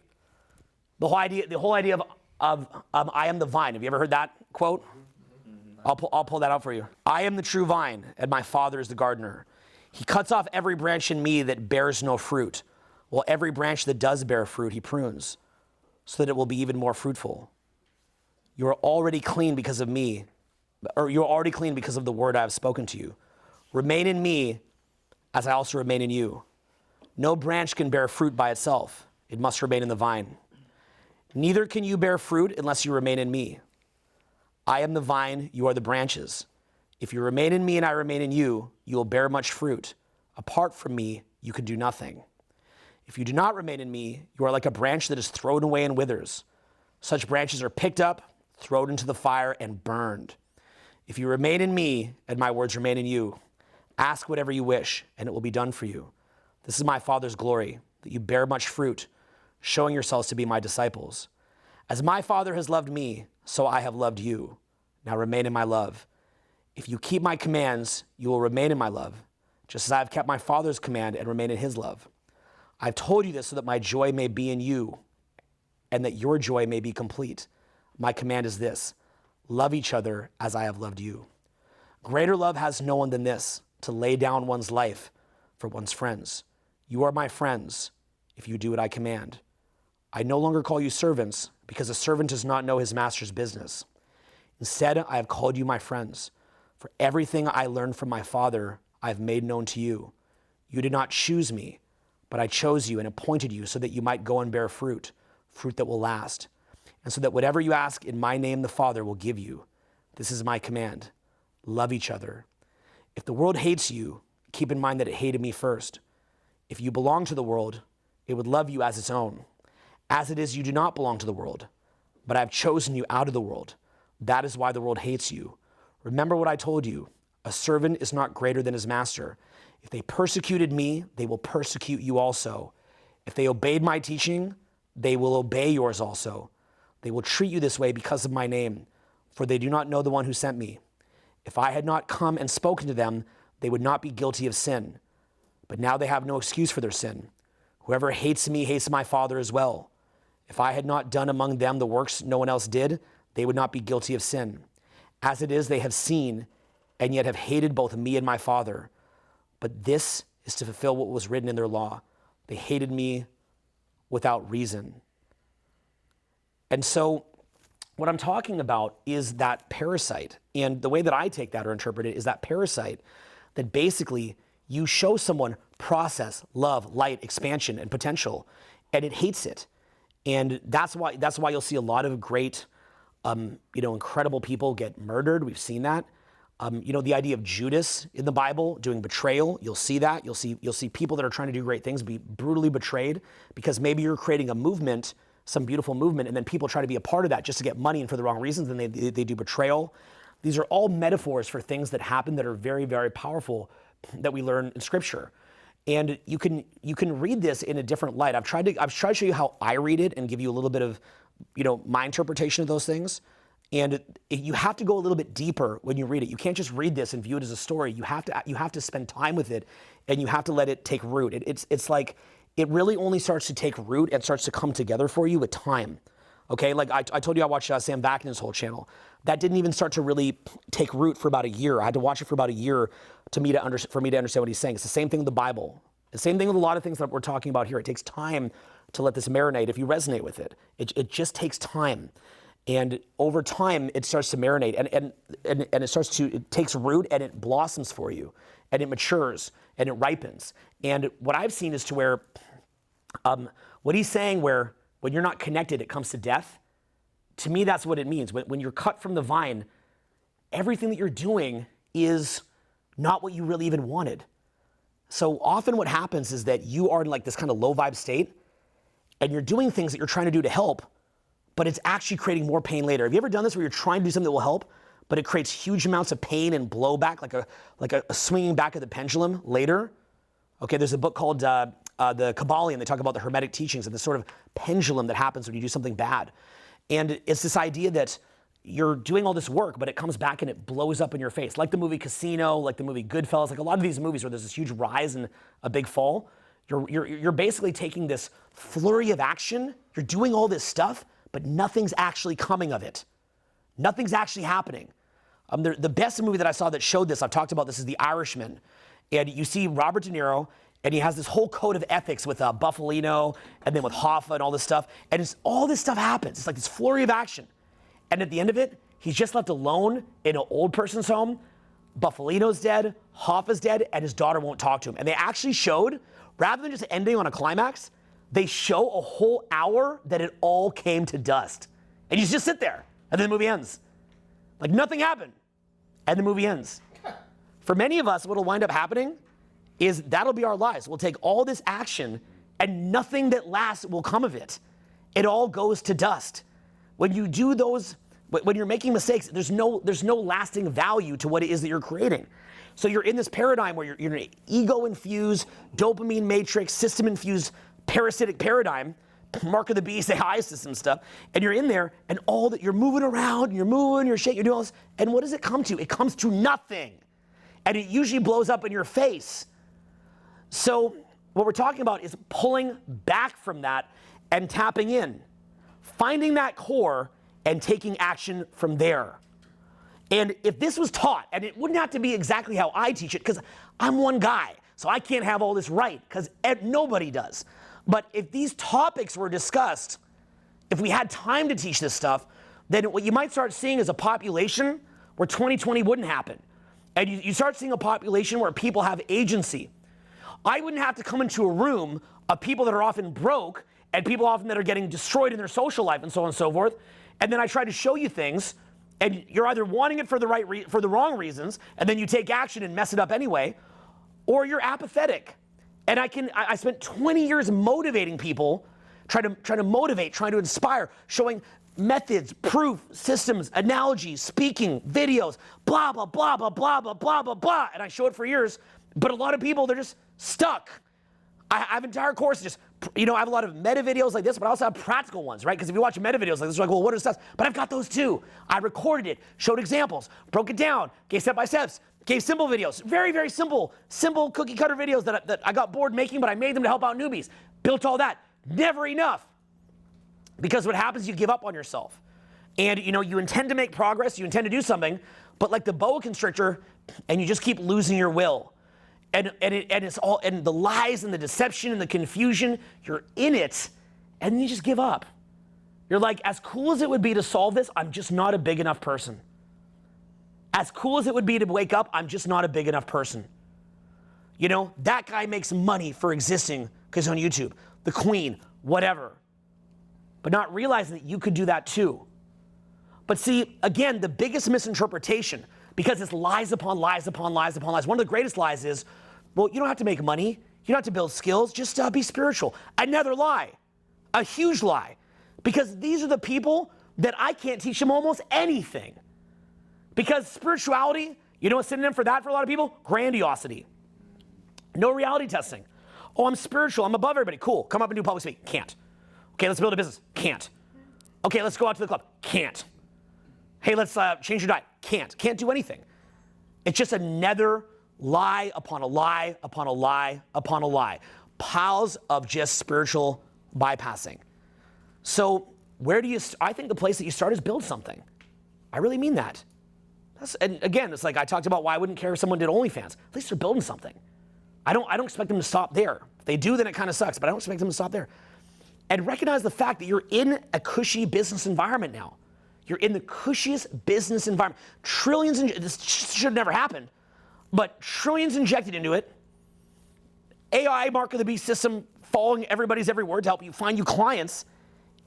The whole idea of I am the vine. Have you ever heard that quote? I'll pull that out for you. I am the true vine, and my Father is the gardener. He cuts off every branch in me that bears no fruit, while every branch that does bear fruit, he prunes, so that it will be even more fruitful. You are already clean because of me, or you're already clean because of the word I have spoken to you. Remain in me as I also remain in you. No branch can bear fruit by itself. It must remain in the vine. Neither can you bear fruit unless you remain in me. I am the vine, you are the branches. If you remain in me and I remain in you, you will bear much fruit. Apart from me, you can do nothing. If you do not remain in me, you are like a branch that is thrown away and withers. Such branches are picked up, thrown into the fire, and burned. If you remain in me and my words remain in you, ask whatever you wish, and it will be done for you. This is my Father's glory, that you bear much fruit, showing yourselves to be my disciples. As my Father has loved me, so I have loved you. Now remain in my love. If you keep my commands, you will remain in my love, just as I have kept my Father's command and remain in his love. I've told you this so that my joy may be in you, and that your joy may be complete. My command is this: love each other as I have loved you. Greater love has no one than this, to lay down one's life for one's friends. You are my friends if you do what I command. I no longer call you servants, because a servant does not know his master's business. Instead, I have called you my friends. For everything I learned from my Father, I have made known to you. You did not choose me, but I chose you and appointed you so that you might go and bear fruit, fruit that will last. And so that whatever you ask in my name, the Father will give you. This is my command: love each other. If the world hates you, keep in mind that it hated me first. If you belong to the world, it would love you as its own. As it is, you do not belong to the world, but I have chosen you out of the world. That is why the world hates you. Remember what I told you: a servant is not greater than his master. If they persecuted me, they will persecute you also. If they obeyed my teaching, they will obey yours also. They will treat you this way because of my name, for they do not know the one who sent me. If I had not come and spoken to them, they would not be guilty of sin. But now they have no excuse for their sin. Whoever hates me hates my Father as well. If I had not done among them the works no one else did, they would not be guilty of sin. As it is, they have seen and yet have hated both me and my Father. But this is to fulfill what was written in their law. They hated me without reason. And so what I'm talking about is that parasite. And the way that I take that or interpret it is that parasite that basically you show someone process, love, light, expansion, and potential, and it hates it. And that's why you'll see a lot of great, incredible people get murdered. We've seen that. The idea of Judas in the Bible doing betrayal, you'll see that. You'll see people that are trying to do great things be brutally betrayed because maybe you're creating a movement, some beautiful movement, and then people try to be a part of that just to get money and for the wrong reasons, and they do betrayal. These are all metaphors for things that happen that are very, very powerful that we learn in Scripture. And you can read this in a different light. I've tried to show you how I read it and give you a little bit of, my interpretation of those things. And you have to go a little bit deeper when you read it. You can't just read this and view it as a story. You have to spend time with it, and you have to let it take root. It's like it really only starts to take root and starts to come together for you with time. Okay, like I told you, I watched Sam Vaknin's whole channel. That didn't even start to really take root for about a year. I had to watch it for about a year for me to understand what he's saying. It's the same thing with the Bible. The same thing with a lot of things that we're talking about here. It takes time to let this marinate if you resonate with it. It just takes time. And over time, it starts to marinate and it takes root and it blossoms for you and it matures and it ripens. And what I've seen is to where, what he's saying where when you're not connected, it comes to death. To me, that's what it means. When you're cut from the vine, everything that you're doing is not what you really even wanted. So often what happens is that you are in like this kind of low vibe state and you're doing things that you're trying to do to help, but it's actually creating more pain later. Have you ever done this where you're trying to do something that will help, but it creates huge amounts of pain and blowback, like a swinging back of the pendulum later? Okay, there's a book called the Kabbalion. They talk about the Hermetic teachings and this sort of pendulum that happens when you do something bad. And it's this idea that you're doing all this work, but it comes back and it blows up in your face. Like the movie Casino, like the movie Goodfellas, like a lot of these movies where there's this huge rise and a big fall. You're basically taking this flurry of action. You're doing all this stuff, but nothing's actually coming of it. Nothing's actually happening. The best movie that I saw that showed this, I've talked about this, is The Irishman. And you see Robert De Niro, and he has this whole code of ethics with Buffalino, and then with Hoffa and all this stuff. And all this stuff happens. It's like this flurry of action. And at the end of it, he's just left alone in an old person's home. Buffalino's dead, Hoffa's dead, and his daughter won't talk to him. And they actually showed, rather than just ending on a climax, they show a whole hour that it all came to dust. And you just sit there, and then the movie ends. Like nothing happened, and the movie ends. For many of us, what'll wind up happening is that'll be our lives. We'll take all this action, and nothing that lasts will come of it. It all goes to dust. When you do those, when you're making mistakes, there's no lasting value to what it is that you're creating. So you're in this paradigm where you're in an ego-infused, dopamine matrix, system-infused, parasitic paradigm, Mark of the Beast, AI system stuff, and you're in there, and all that you're moving around, you're moving, you're shaking, you're doing all this, and what does it come to? It comes to nothing. And it usually blows up in your face. So what we're talking about is pulling back from that and tapping in. Finding that core and taking action from there. And if this was taught, and it wouldn't have to be exactly how I teach it, because I'm one guy, so I can't have all this right, because nobody does. But if these topics were discussed, if we had time to teach this stuff, then what you might start seeing is a population where 2020 wouldn't happen. And you start seeing a population where people have agency. I wouldn't have to come into a room of people that are often broke and people often that are getting destroyed in their social life and so on and so forth. And then I try to show you things, and you're either wanting it for the wrong reasons, and then you take action and mess it up anyway, or you're apathetic. And I spent 20 years motivating people, trying to motivate, trying to inspire, showing methods, proof, systems, analogies, speaking, videos, blah, blah, blah, blah, blah, blah, blah, blah, blah. And I show it for years, but a lot of people, they're just stuck. I have entire courses I have a lot of meta videos like this, but I also have practical ones, right? Because if you watch meta videos like this, you're like, well, what are the steps? But I've got those too. I recorded it, showed examples, broke it down, gave step-by-steps, gave simple videos, very, very simple cookie-cutter videos that I got bored making, but I made them to help out newbies. Built all that. Never enough. Because what happens, you give up on yourself. And, you intend to make progress, you intend to do something, but like the boa constrictor, and you just keep losing your will. And it's all, and the lies and the deception and the confusion, you're in it, and you just give up. You're like, as cool as it would be to solve this, I'm just not a big enough person. As cool as it would be to wake up, I'm just not a big enough person. You know, that guy makes money for existing because he's on YouTube. The queen, whatever. But not realizing that you could do that too. But see, again, the biggest misinterpretation, because it's lies upon lies upon lies upon lies. One of the greatest lies is, well, you don't have to make money. You don't have to build skills. Just be spiritual. Another lie. A huge lie. Because these are the people that I can't teach them almost anything. Because spirituality, you know what's synonym for that for a lot of people? Grandiosity. No reality testing. Oh, I'm spiritual. I'm above everybody. Cool. Come up and do public speaking. Can't. Okay, let's build a business. Can't. Okay, let's go out to the club. Can't. Hey, let's change your diet. Can't do anything. It's just another lie upon a lie upon a lie upon a lie. Piles of just spiritual bypassing. So where do you, I think the place that you start is build something. I really mean that. And again, it's like I talked about why I wouldn't care if someone did OnlyFans. At least they're building something. I don't expect them to stop there. If they do, then it kind of sucks, but I don't expect them to stop there. And recognize the fact that you're in a cushy business environment now. You're in the cushiest business environment. Trillions, this should have never happened, but trillions injected into it. AI mark of the beast system following everybody's every word to help you find you clients,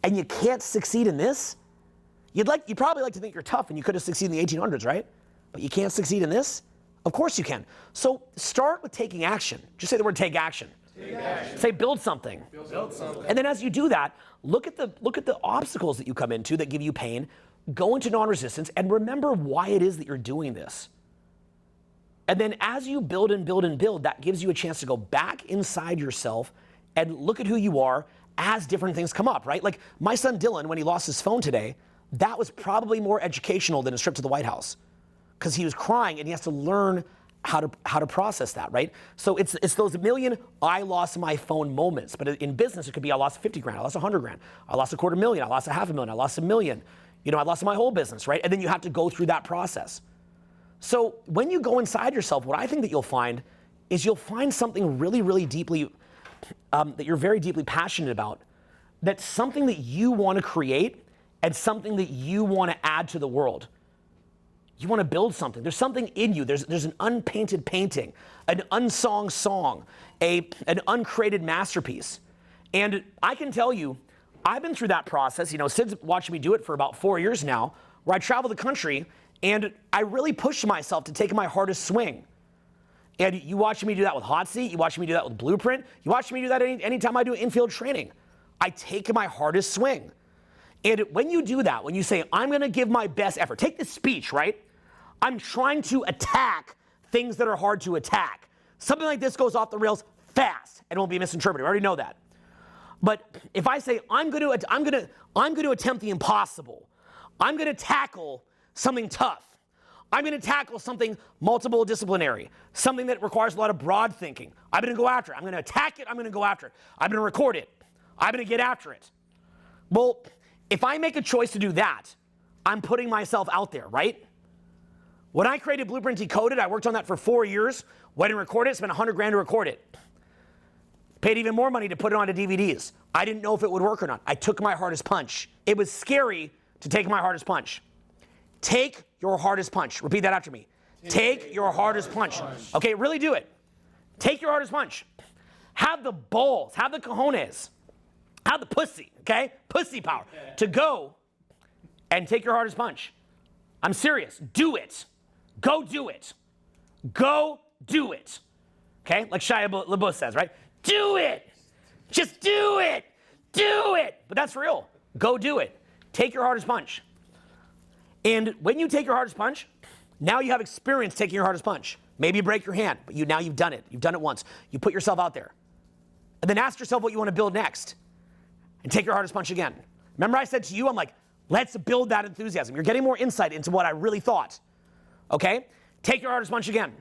and you can't succeed in this? You'd probably like to think you're tough and you could have succeeded in the 1800s, right? But you can't succeed in this? Of course you can. So start with taking action. Just say the word take action. Take action. Say build something. Build something. And then as you do that, look at the obstacles that you come into that give you pain, go into non-resistance, and remember why it is that you're doing this. And then as you build and build and build, that gives you a chance to go back inside yourself and look at who you are as different things come up, right? Like my son Dylan, when he lost his phone today, that was probably more educational than a trip to the White House because he was crying and he has to learn how to process that, right? So it's those million I lost my phone moments. But in business, it could be I lost 50 grand, I lost 100 grand, I lost $250,000, I lost $500,000, I lost $1 million. You know, I lost my whole business, right? And then you have to go through that process. So when you go inside yourself, what I think that you'll find is you'll find something really, really deeply, that you're very deeply passionate about. That's something that you want to create and something that you want to add to the world. You want to build something. There's something in you. There's an unpainted painting, an unsung song, an uncreated masterpiece. And I can tell you, I've been through that process. You know, Sid's watching me do it for about 4 years now, where I travel the country and I really push myself to take my hardest swing. And you watch me do that with Hot Seat. You watch me do that with Blueprint. You watch me do that anytime I do infield training. I take my hardest swing. And when you do that, when you say, I'm going to give my best effort, take this speech, right? I'm trying to attack things that are hard to attack. Something like this goes off the rails fast and won't be misinterpreted. I already know that. But if I say, I'm going to attempt the impossible. I'm going to tackle something tough. I'm going to tackle something multiple disciplinary, something that requires a lot of broad thinking. I'm going to go after it. I'm going to attack it. I'm going to go after it. I'm going to record it. I'm going to get after it. Well, if I make a choice to do that, I'm putting myself out there, right? When I created Blueprint Decoded, I worked on that for 4 years. Went and recorded it, spent $100 grand to record it. Paid even more money to put it onto DVDs. I didn't know if it would work or not. I took my hardest punch. It was scary to take my hardest punch. Take your hardest punch. Repeat that after me. Take your hardest punch. Okay, really do it. Take your hardest punch. Have the balls, have the cojones, have the pussy, okay? Pussy power to go and take your hardest punch. I'm serious. Do it. Go do it. Go do it. Okay? Like Shia LaBeouf says, right? Do it. Just do it. Do it. But that's real. Go do it. Take your hardest punch. And when you take your hardest punch, now you have experience taking your hardest punch. Maybe you break your hand, but now you've done it. You've done it once. You put yourself out there. And then ask yourself what you want to build next. And take your hardest punch again. Remember I said to you, I'm like, let's build that enthusiasm. You're getting more insight into what I really thought. Okay? Take your hardest punch again.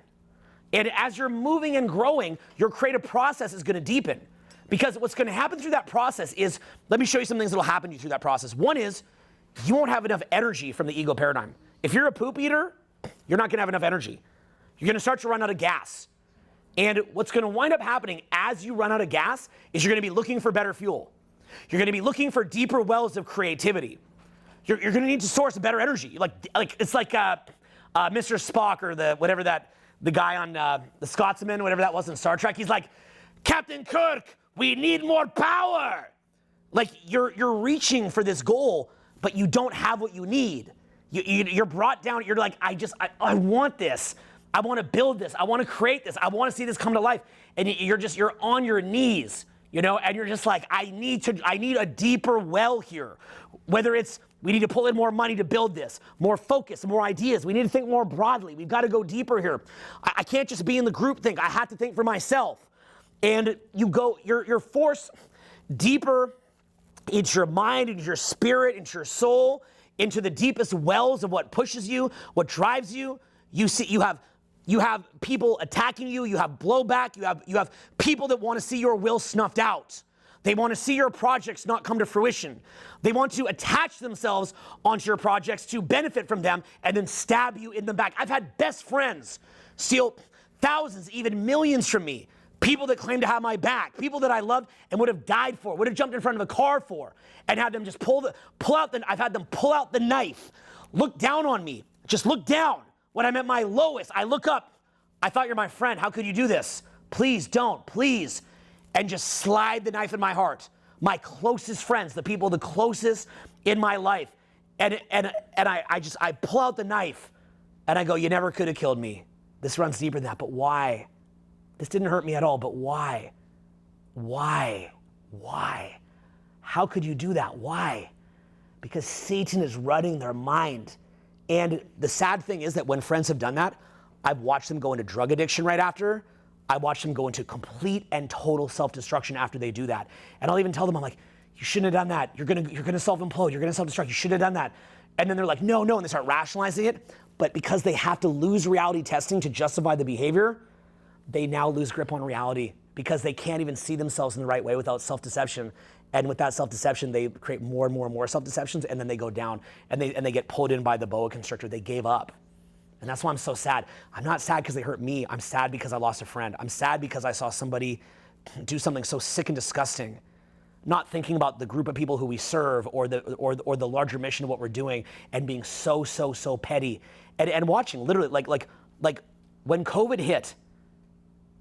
And as you're moving and growing, your creative process is going to deepen. Because what's going to happen through that process is, let me show you some things that will happen to you through that process. One is, you won't have enough energy from the ego paradigm. If you're a poop eater, you're not going to have enough energy. You're going to start to run out of gas. And what's going to wind up happening as you run out of gas is you're going to be looking for better fuel. You're going to be looking for deeper wells of creativity. You're going to need to source better energy. Like it's like Mr. Spock or the guy on the Scotsman, whatever that was in Star Trek. He's like, Captain Kirk, we need more power. Like you're reaching for this goal, but you don't have what you need. You're brought down. You're like, I want this. I want to build this. I want to create this. I want to see this come to life. And you're on your knees, and you're just like, I need a deeper well here. Whether it's, we need to pull in more money to build this, more focus, more ideas. We need to think more broadly. We've got to go deeper here. I can't just be in the group think. I have to think for myself. And you're forced deeper into your mind, into your spirit, into your soul, into the deepest wells of what pushes you, what drives you. You have people attacking you. You have blowback. You have people that want to see your will snuffed out. They want to see your projects not come to fruition. They want to attach themselves onto your projects to benefit from them and then stab you in the back. I've had best friends steal thousands, even millions from me. People that claim to have my back, people that I loved and would have died for, would have jumped in front of a car for, and had them just I've had them pull out the knife, look down on me, just look down. When I'm at my lowest, I look up. I thought you're my friend. How could you do this? Please don't, please. And just slide the knife in my heart. My closest friends, the people the closest in my life. And I pull out the knife and I go, you never could have killed me. This runs deeper than that, but why? This didn't hurt me at all, but why? Why? Why? How could you do that? Why? Because Satan is running their mind. And the sad thing is that when friends have done that, I've watched them go into drug addiction right after. I watch them go into complete and total self-destruction after they do that. And I'll even tell them, I'm like, you shouldn't have done that. You're gonna self-implode. You're gonna self-destruct. You shouldn't have done that. And then they're like, no, and they start rationalizing it. But because they have to lose reality testing to justify the behavior, they now lose grip on reality because they can't even see themselves in the right way without self-deception. And with that self-deception, they create more and more and more self-deceptions, and then they go down and they get pulled in by the boa constrictor. They gave up. And that's why I'm so sad. I'm not sad because they hurt me. I'm sad because I lost a friend. I'm sad because I saw somebody do something so sick and disgusting, not thinking about the group of people who we serve or the larger mission of what we're doing, and being so petty. And watching literally like when COVID hit,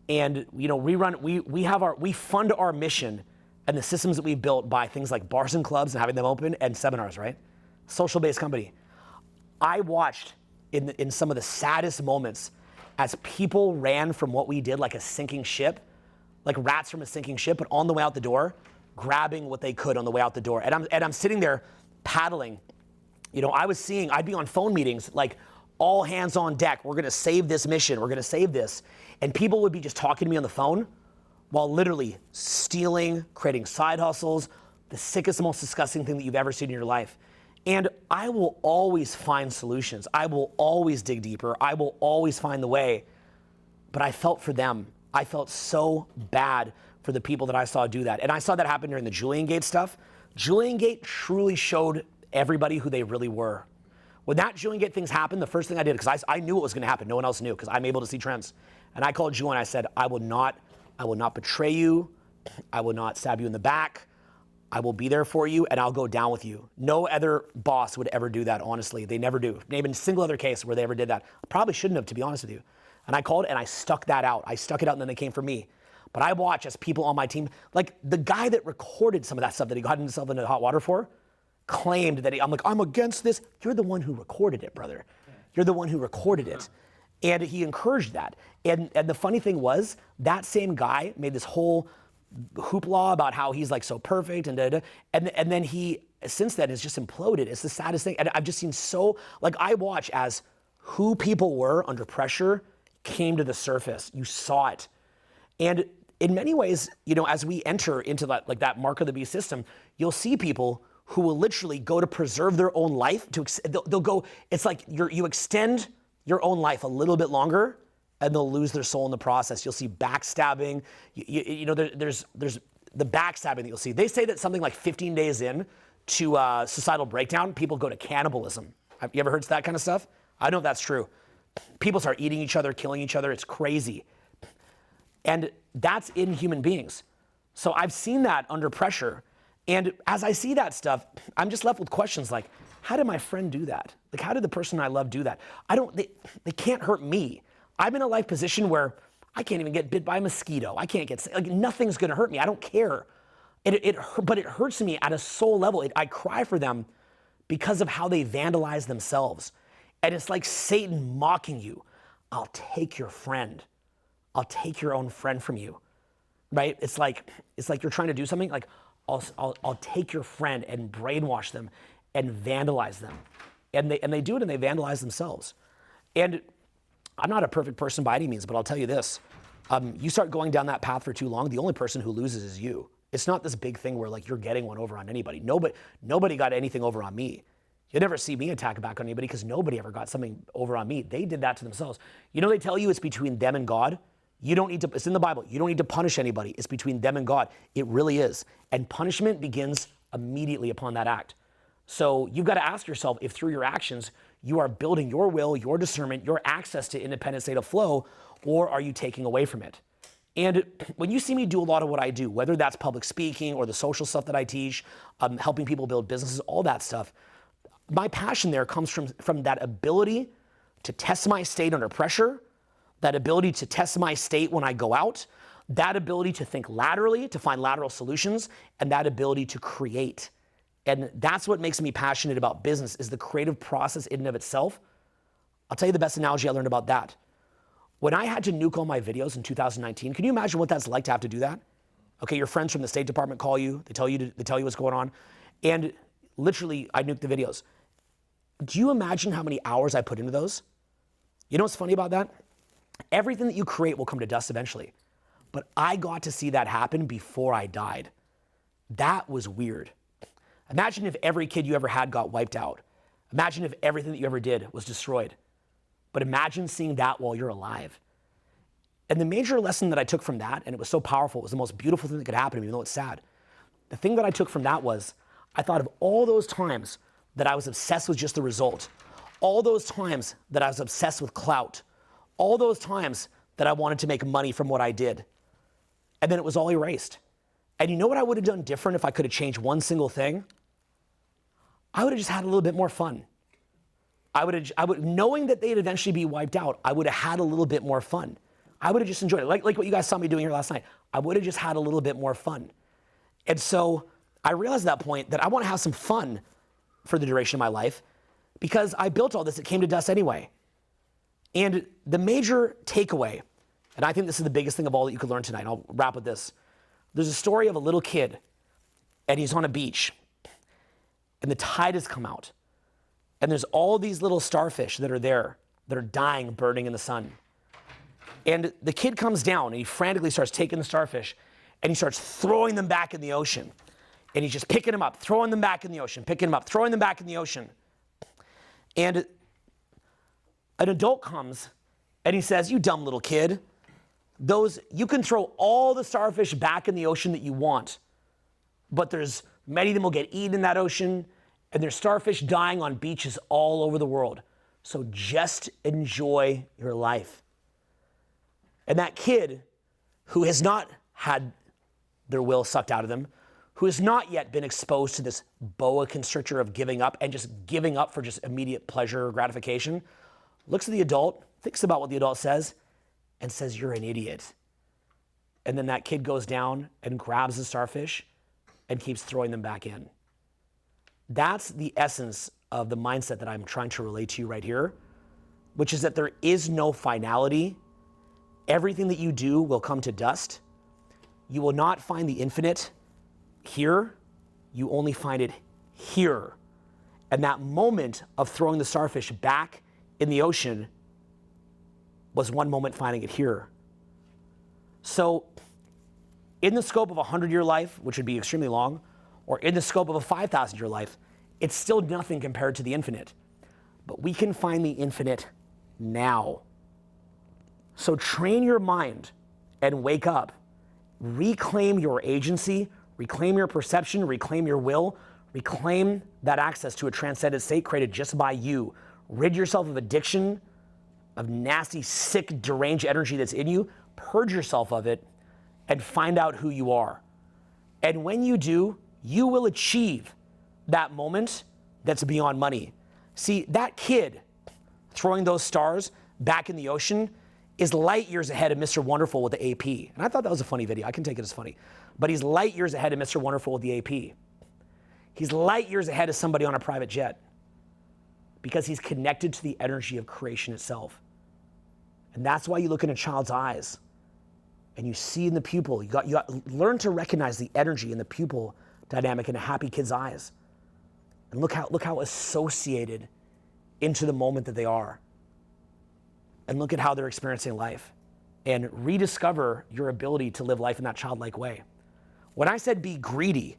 and we fund our mission and the systems that we've built by things like bars and clubs and having them open and seminars, right? Social-based company. I watched in some of the saddest moments as people ran from what we did like a sinking ship, like rats from a sinking ship, but on the way out the door, grabbing what they could on the way out the door. And I'm sitting there paddling. I'd be on phone meetings, like all hands on deck. We're gonna save this mission. We're gonna save this. And people would be just talking to me on the phone while literally stealing, creating side hustles, the sickest, most disgusting thing that you've ever seen in your life. And I will always find solutions. I will always dig deeper. I will always find the way. But I felt for them. I felt so bad for the people that I saw do that. And I saw that happen during the Julian Gate stuff. Julian Gate truly showed everybody who they really were. When that Julian Gate things happened, the first thing I did, because I knew what was going to happen. No one else knew, because I'm able to see trends. And I called Julian and I said, I will not betray you. I will not stab you in the back. I will be there for you, and I'll go down with you. No other boss would ever do that, honestly. They never do. Name a single other case where they ever did that. I probably shouldn't have, to be honest with you. And I called and I stuck that out. I stuck it out, and then they came for me. But I watch as people on my team, like the guy that recorded some of that stuff that he got himself into hot water for, claimed that I'm against this. You're the one who recorded it, brother. You're the one who recorded it. And he encouraged that. And the funny thing was, that same guy made this whole hoopla about how he's like so perfect and then he since then has just imploded. It's the saddest thing. And I've just seen I watch as who people were under pressure came to the surface. You saw it. And in many ways, as we enter into that mark of the beast system, you'll see people who will literally go to preserve their own life. They'll go, it's like you extend your own life a little bit longer, and they'll lose their soul in the process. You'll see backstabbing. There's the backstabbing that you'll see. They say that something like 15 days in to societal breakdown, people go to cannibalism. Have you ever heard that kind of stuff? I don't know if that's true. People start eating each other, killing each other. It's crazy. And that's in human beings. So I've seen that under pressure. And as I see that stuff, I'm just left with questions like, how did my friend do that? Like, how did the person I love do that? They can't hurt me. I'm in a life position where I can't even get bit by a mosquito. I can't get, like, nothing's gonna hurt me. I don't care. But it hurts me at a soul level. I cry for them because of how they vandalize themselves. And it's like Satan mocking you. I'll take your friend. I'll take your own friend from you, right? It's like you're trying to do something, like I'll take your friend and brainwash them and vandalize them. And they do it and they vandalize themselves. And I'm not a perfect person by any means, but I'll tell you this. You start going down that path for too long, the only person who loses is you. It's not this big thing where like you're getting one over on anybody. Nobody got anything over on me. You'll never see me attack back on anybody because nobody ever got something over on me. They did that to themselves. You know, they tell you it's between them and God. You don't need to, it's in the Bible. You don't need to punish anybody. It's between them and God. It really is. And punishment begins immediately upon that act. So you've got to ask yourself if through your actions, you are building your will, your discernment, your access to independent state of flow, or are you taking away from it? And when you see me do a lot of what I do, whether that's public speaking or the social stuff that I teach, helping people build businesses, all that stuff, my passion there comes from that ability to test my state under pressure, that ability to test my state when I go out, that ability to think laterally, to find lateral solutions, and that ability to create. And that's what makes me passionate about business, is the creative process in and of itself. I'll tell you the best analogy I learned about that. When I had to nuke all my videos in 2019, can you imagine what that's like to have to do that? Okay, your friends from the State Department call you, they tell you what's going on, and literally I nuked the videos. Do you imagine how many hours I put into those? You know what's funny about that? Everything that you create will come to dust eventually. But I got to see that happen before I died. That was weird. Imagine if every kid you ever had got wiped out. Imagine if everything that you ever did was destroyed. But imagine seeing that while you're alive. And the major lesson that I took from that, and it was so powerful, it was the most beautiful thing that could happen to me, even though it's sad. The thing that I took from that was, I thought of all those times that I was obsessed with just the result, all those times that I was obsessed with clout, all those times that I wanted to make money from what I did. And then it was all erased. And you know what I would have done different if I could have changed one single thing? I would have just had a little bit more fun. Knowing that they'd eventually be wiped out, I would have had a little bit more fun. I would have just enjoyed it. Like what you guys saw me doing here last night. I would have just had a little bit more fun. And so I realized at that point that I want to have some fun for the duration of my life because I built all this, it came to dust anyway. And the major takeaway, and I think this is the biggest thing of all that you could learn tonight, I'll wrap with this. There's a story of a little kid, and he's on a beach, and the tide has come out. And there's all these little starfish that are there, that are dying, burning in the sun. And the kid comes down, and he frantically starts taking the starfish, and he starts throwing them back in the ocean. And he's just picking them up, throwing them back in the ocean, picking them up, throwing them back in the ocean. And an adult comes, and he says, "You dumb little kid, you can throw all the starfish back in the ocean that you want, but there's many of them will get eaten in that ocean, and there's starfish dying on beaches all over the world. So just enjoy your life." And that kid who has not had their will sucked out of them, who has not yet been exposed to this boa constrictor of giving up and just giving up for just immediate pleasure or gratification, looks at the adult, thinks about what the adult says, and says, "You're an idiot." And then that kid goes down and grabs the starfish and keeps throwing them back in. That's the essence of the mindset that I'm trying to relate to you right here, which is that there is no finality. Everything that you do will come to dust. You will not find the infinite here. You only find it here. And that moment of throwing the starfish back in the ocean was one moment finding it here. So in the scope of a 100-year life, which would be extremely long, or in the scope of a 5,000-year life, it's still nothing compared to the infinite. But we can find the infinite now. So train your mind and wake up. Reclaim your agency, reclaim your perception, reclaim your will, reclaim that access to a transcendent state created just by you. Rid yourself of addiction, of nasty, sick, deranged energy that's in you. Purge yourself of it and find out who you are. And when you do, you will achieve that moment that's beyond money. See, that kid throwing those stars back in the ocean is light years ahead of Mr. Wonderful with the AP. And I thought that was a funny video. I can take it as funny. But he's light years ahead of Mr. Wonderful with the AP. He's light years ahead of somebody on a private jet because he's connected to the energy of creation itself. And that's why you look in a child's eyes and you see in the pupil, you got learn to recognize the energy in the pupil dynamic in a happy kid's eyes. And look how associated into the moment that they are. And look at how they're experiencing life. And rediscover your ability to live life in that childlike way. When I said be greedy,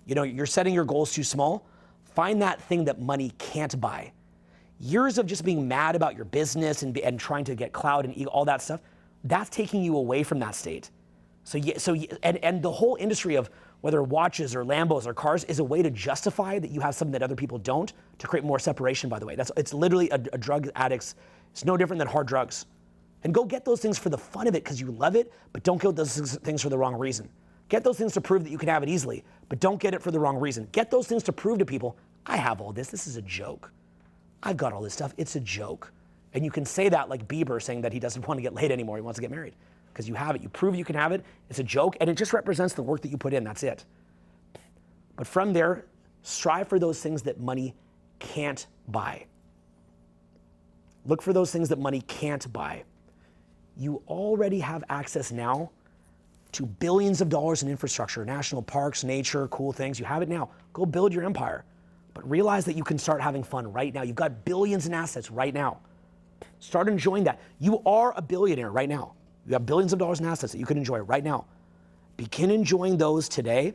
you're setting your goals too small. Find that thing that money can't buy. Years of just being mad about your business and trying to get clout and all that stuff, that's taking you away from that state. And the whole industry of whether watches or Lambos or cars is a way to justify that you have something that other people don't to create more separation, by the way. It's literally a drug addict's, it's no different than hard drugs. And go get those things for the fun of it because you love it, but don't get those things for the wrong reason. Get those things to prove that you can have it easily, but don't get it for the wrong reason. Get those things to prove to people, I have all this. This is a joke. I've got all this stuff. It's a joke. And you can say that like Bieber saying that he doesn't want to get laid anymore. He wants to get married because you have it. You prove you can have it. It's a joke, and it just represents the work that you put in. That's it. But from there, strive for those things that money can't buy. Look for those things that money can't buy. You already have access now to billions of dollars in infrastructure, national parks, nature, cool things. You have it now. Go build your empire. But realize that you can start having fun right now. You've got billions in assets right now. Start enjoying that. You are a billionaire right now. You have billions of dollars in assets that you can enjoy right now. Begin enjoying those today.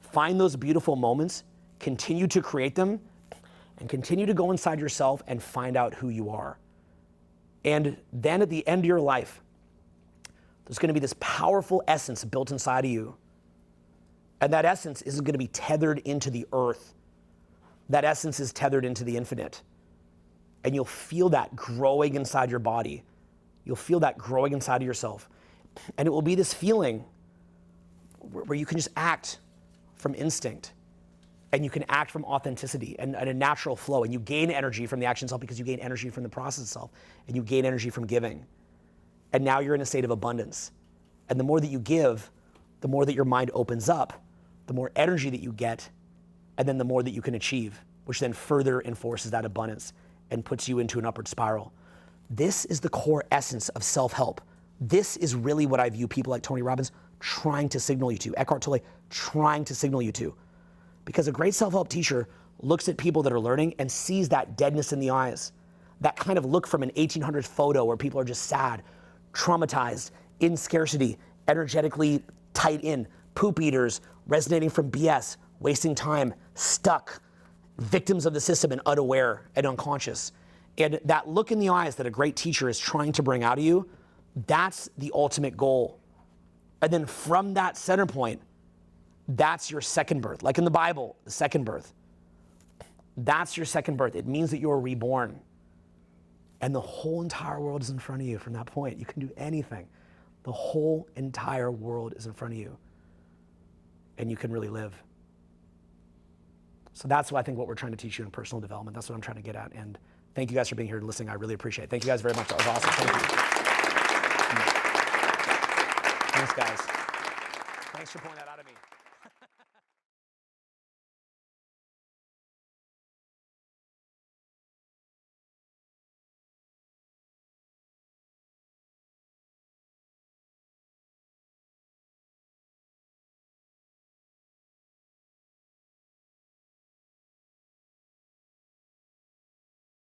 Find those beautiful moments. Continue to create them. And continue to go inside yourself and find out who you are. And then at the end of your life, there's going to be this powerful essence built inside of you. And that essence isn't going to be tethered into the earth. That essence is tethered into the infinite. And you'll feel that growing inside your body. You'll feel that growing inside of yourself. And it will be this feeling where you can just act from instinct. And you can act from authenticity and a natural flow. And you gain energy from the action itself because you gain energy from the process itself. And you gain energy from giving. And now you're in a state of abundance. And the more that you give, the more that your mind opens up, the more energy that you get, and then the more that you can achieve, which then further enforces that abundance and puts you into an upward spiral. This is the core essence of self-help. This is really what I view people like Tony Robbins trying to signal you to, Eckhart Tolle trying to signal you to. Because a great self-help teacher looks at people that are learning and sees that deadness in the eyes, that kind of look from an 1800s photo where people are just sad, traumatized, in scarcity, energetically tight in, poop eaters, resonating from BS, wasting time, stuck, victims of the system and unaware and unconscious. And that look in the eyes that a great teacher is trying to bring out of you, that's the ultimate goal. And then from that center point, that's your second birth. Like in the Bible, the second birth. That's your second birth. It means that you're reborn. And the whole entire world is in front of you from that point. You can do anything. The whole entire world is in front of you. And you can really live. So that's what I think what we're trying to teach you in personal development. That's what I'm trying to get at. And thank you guys for being here and listening. I really appreciate it. Thank you guys very much. That was awesome. Thank you. Thanks, guys. Thanks for pointing that out of me.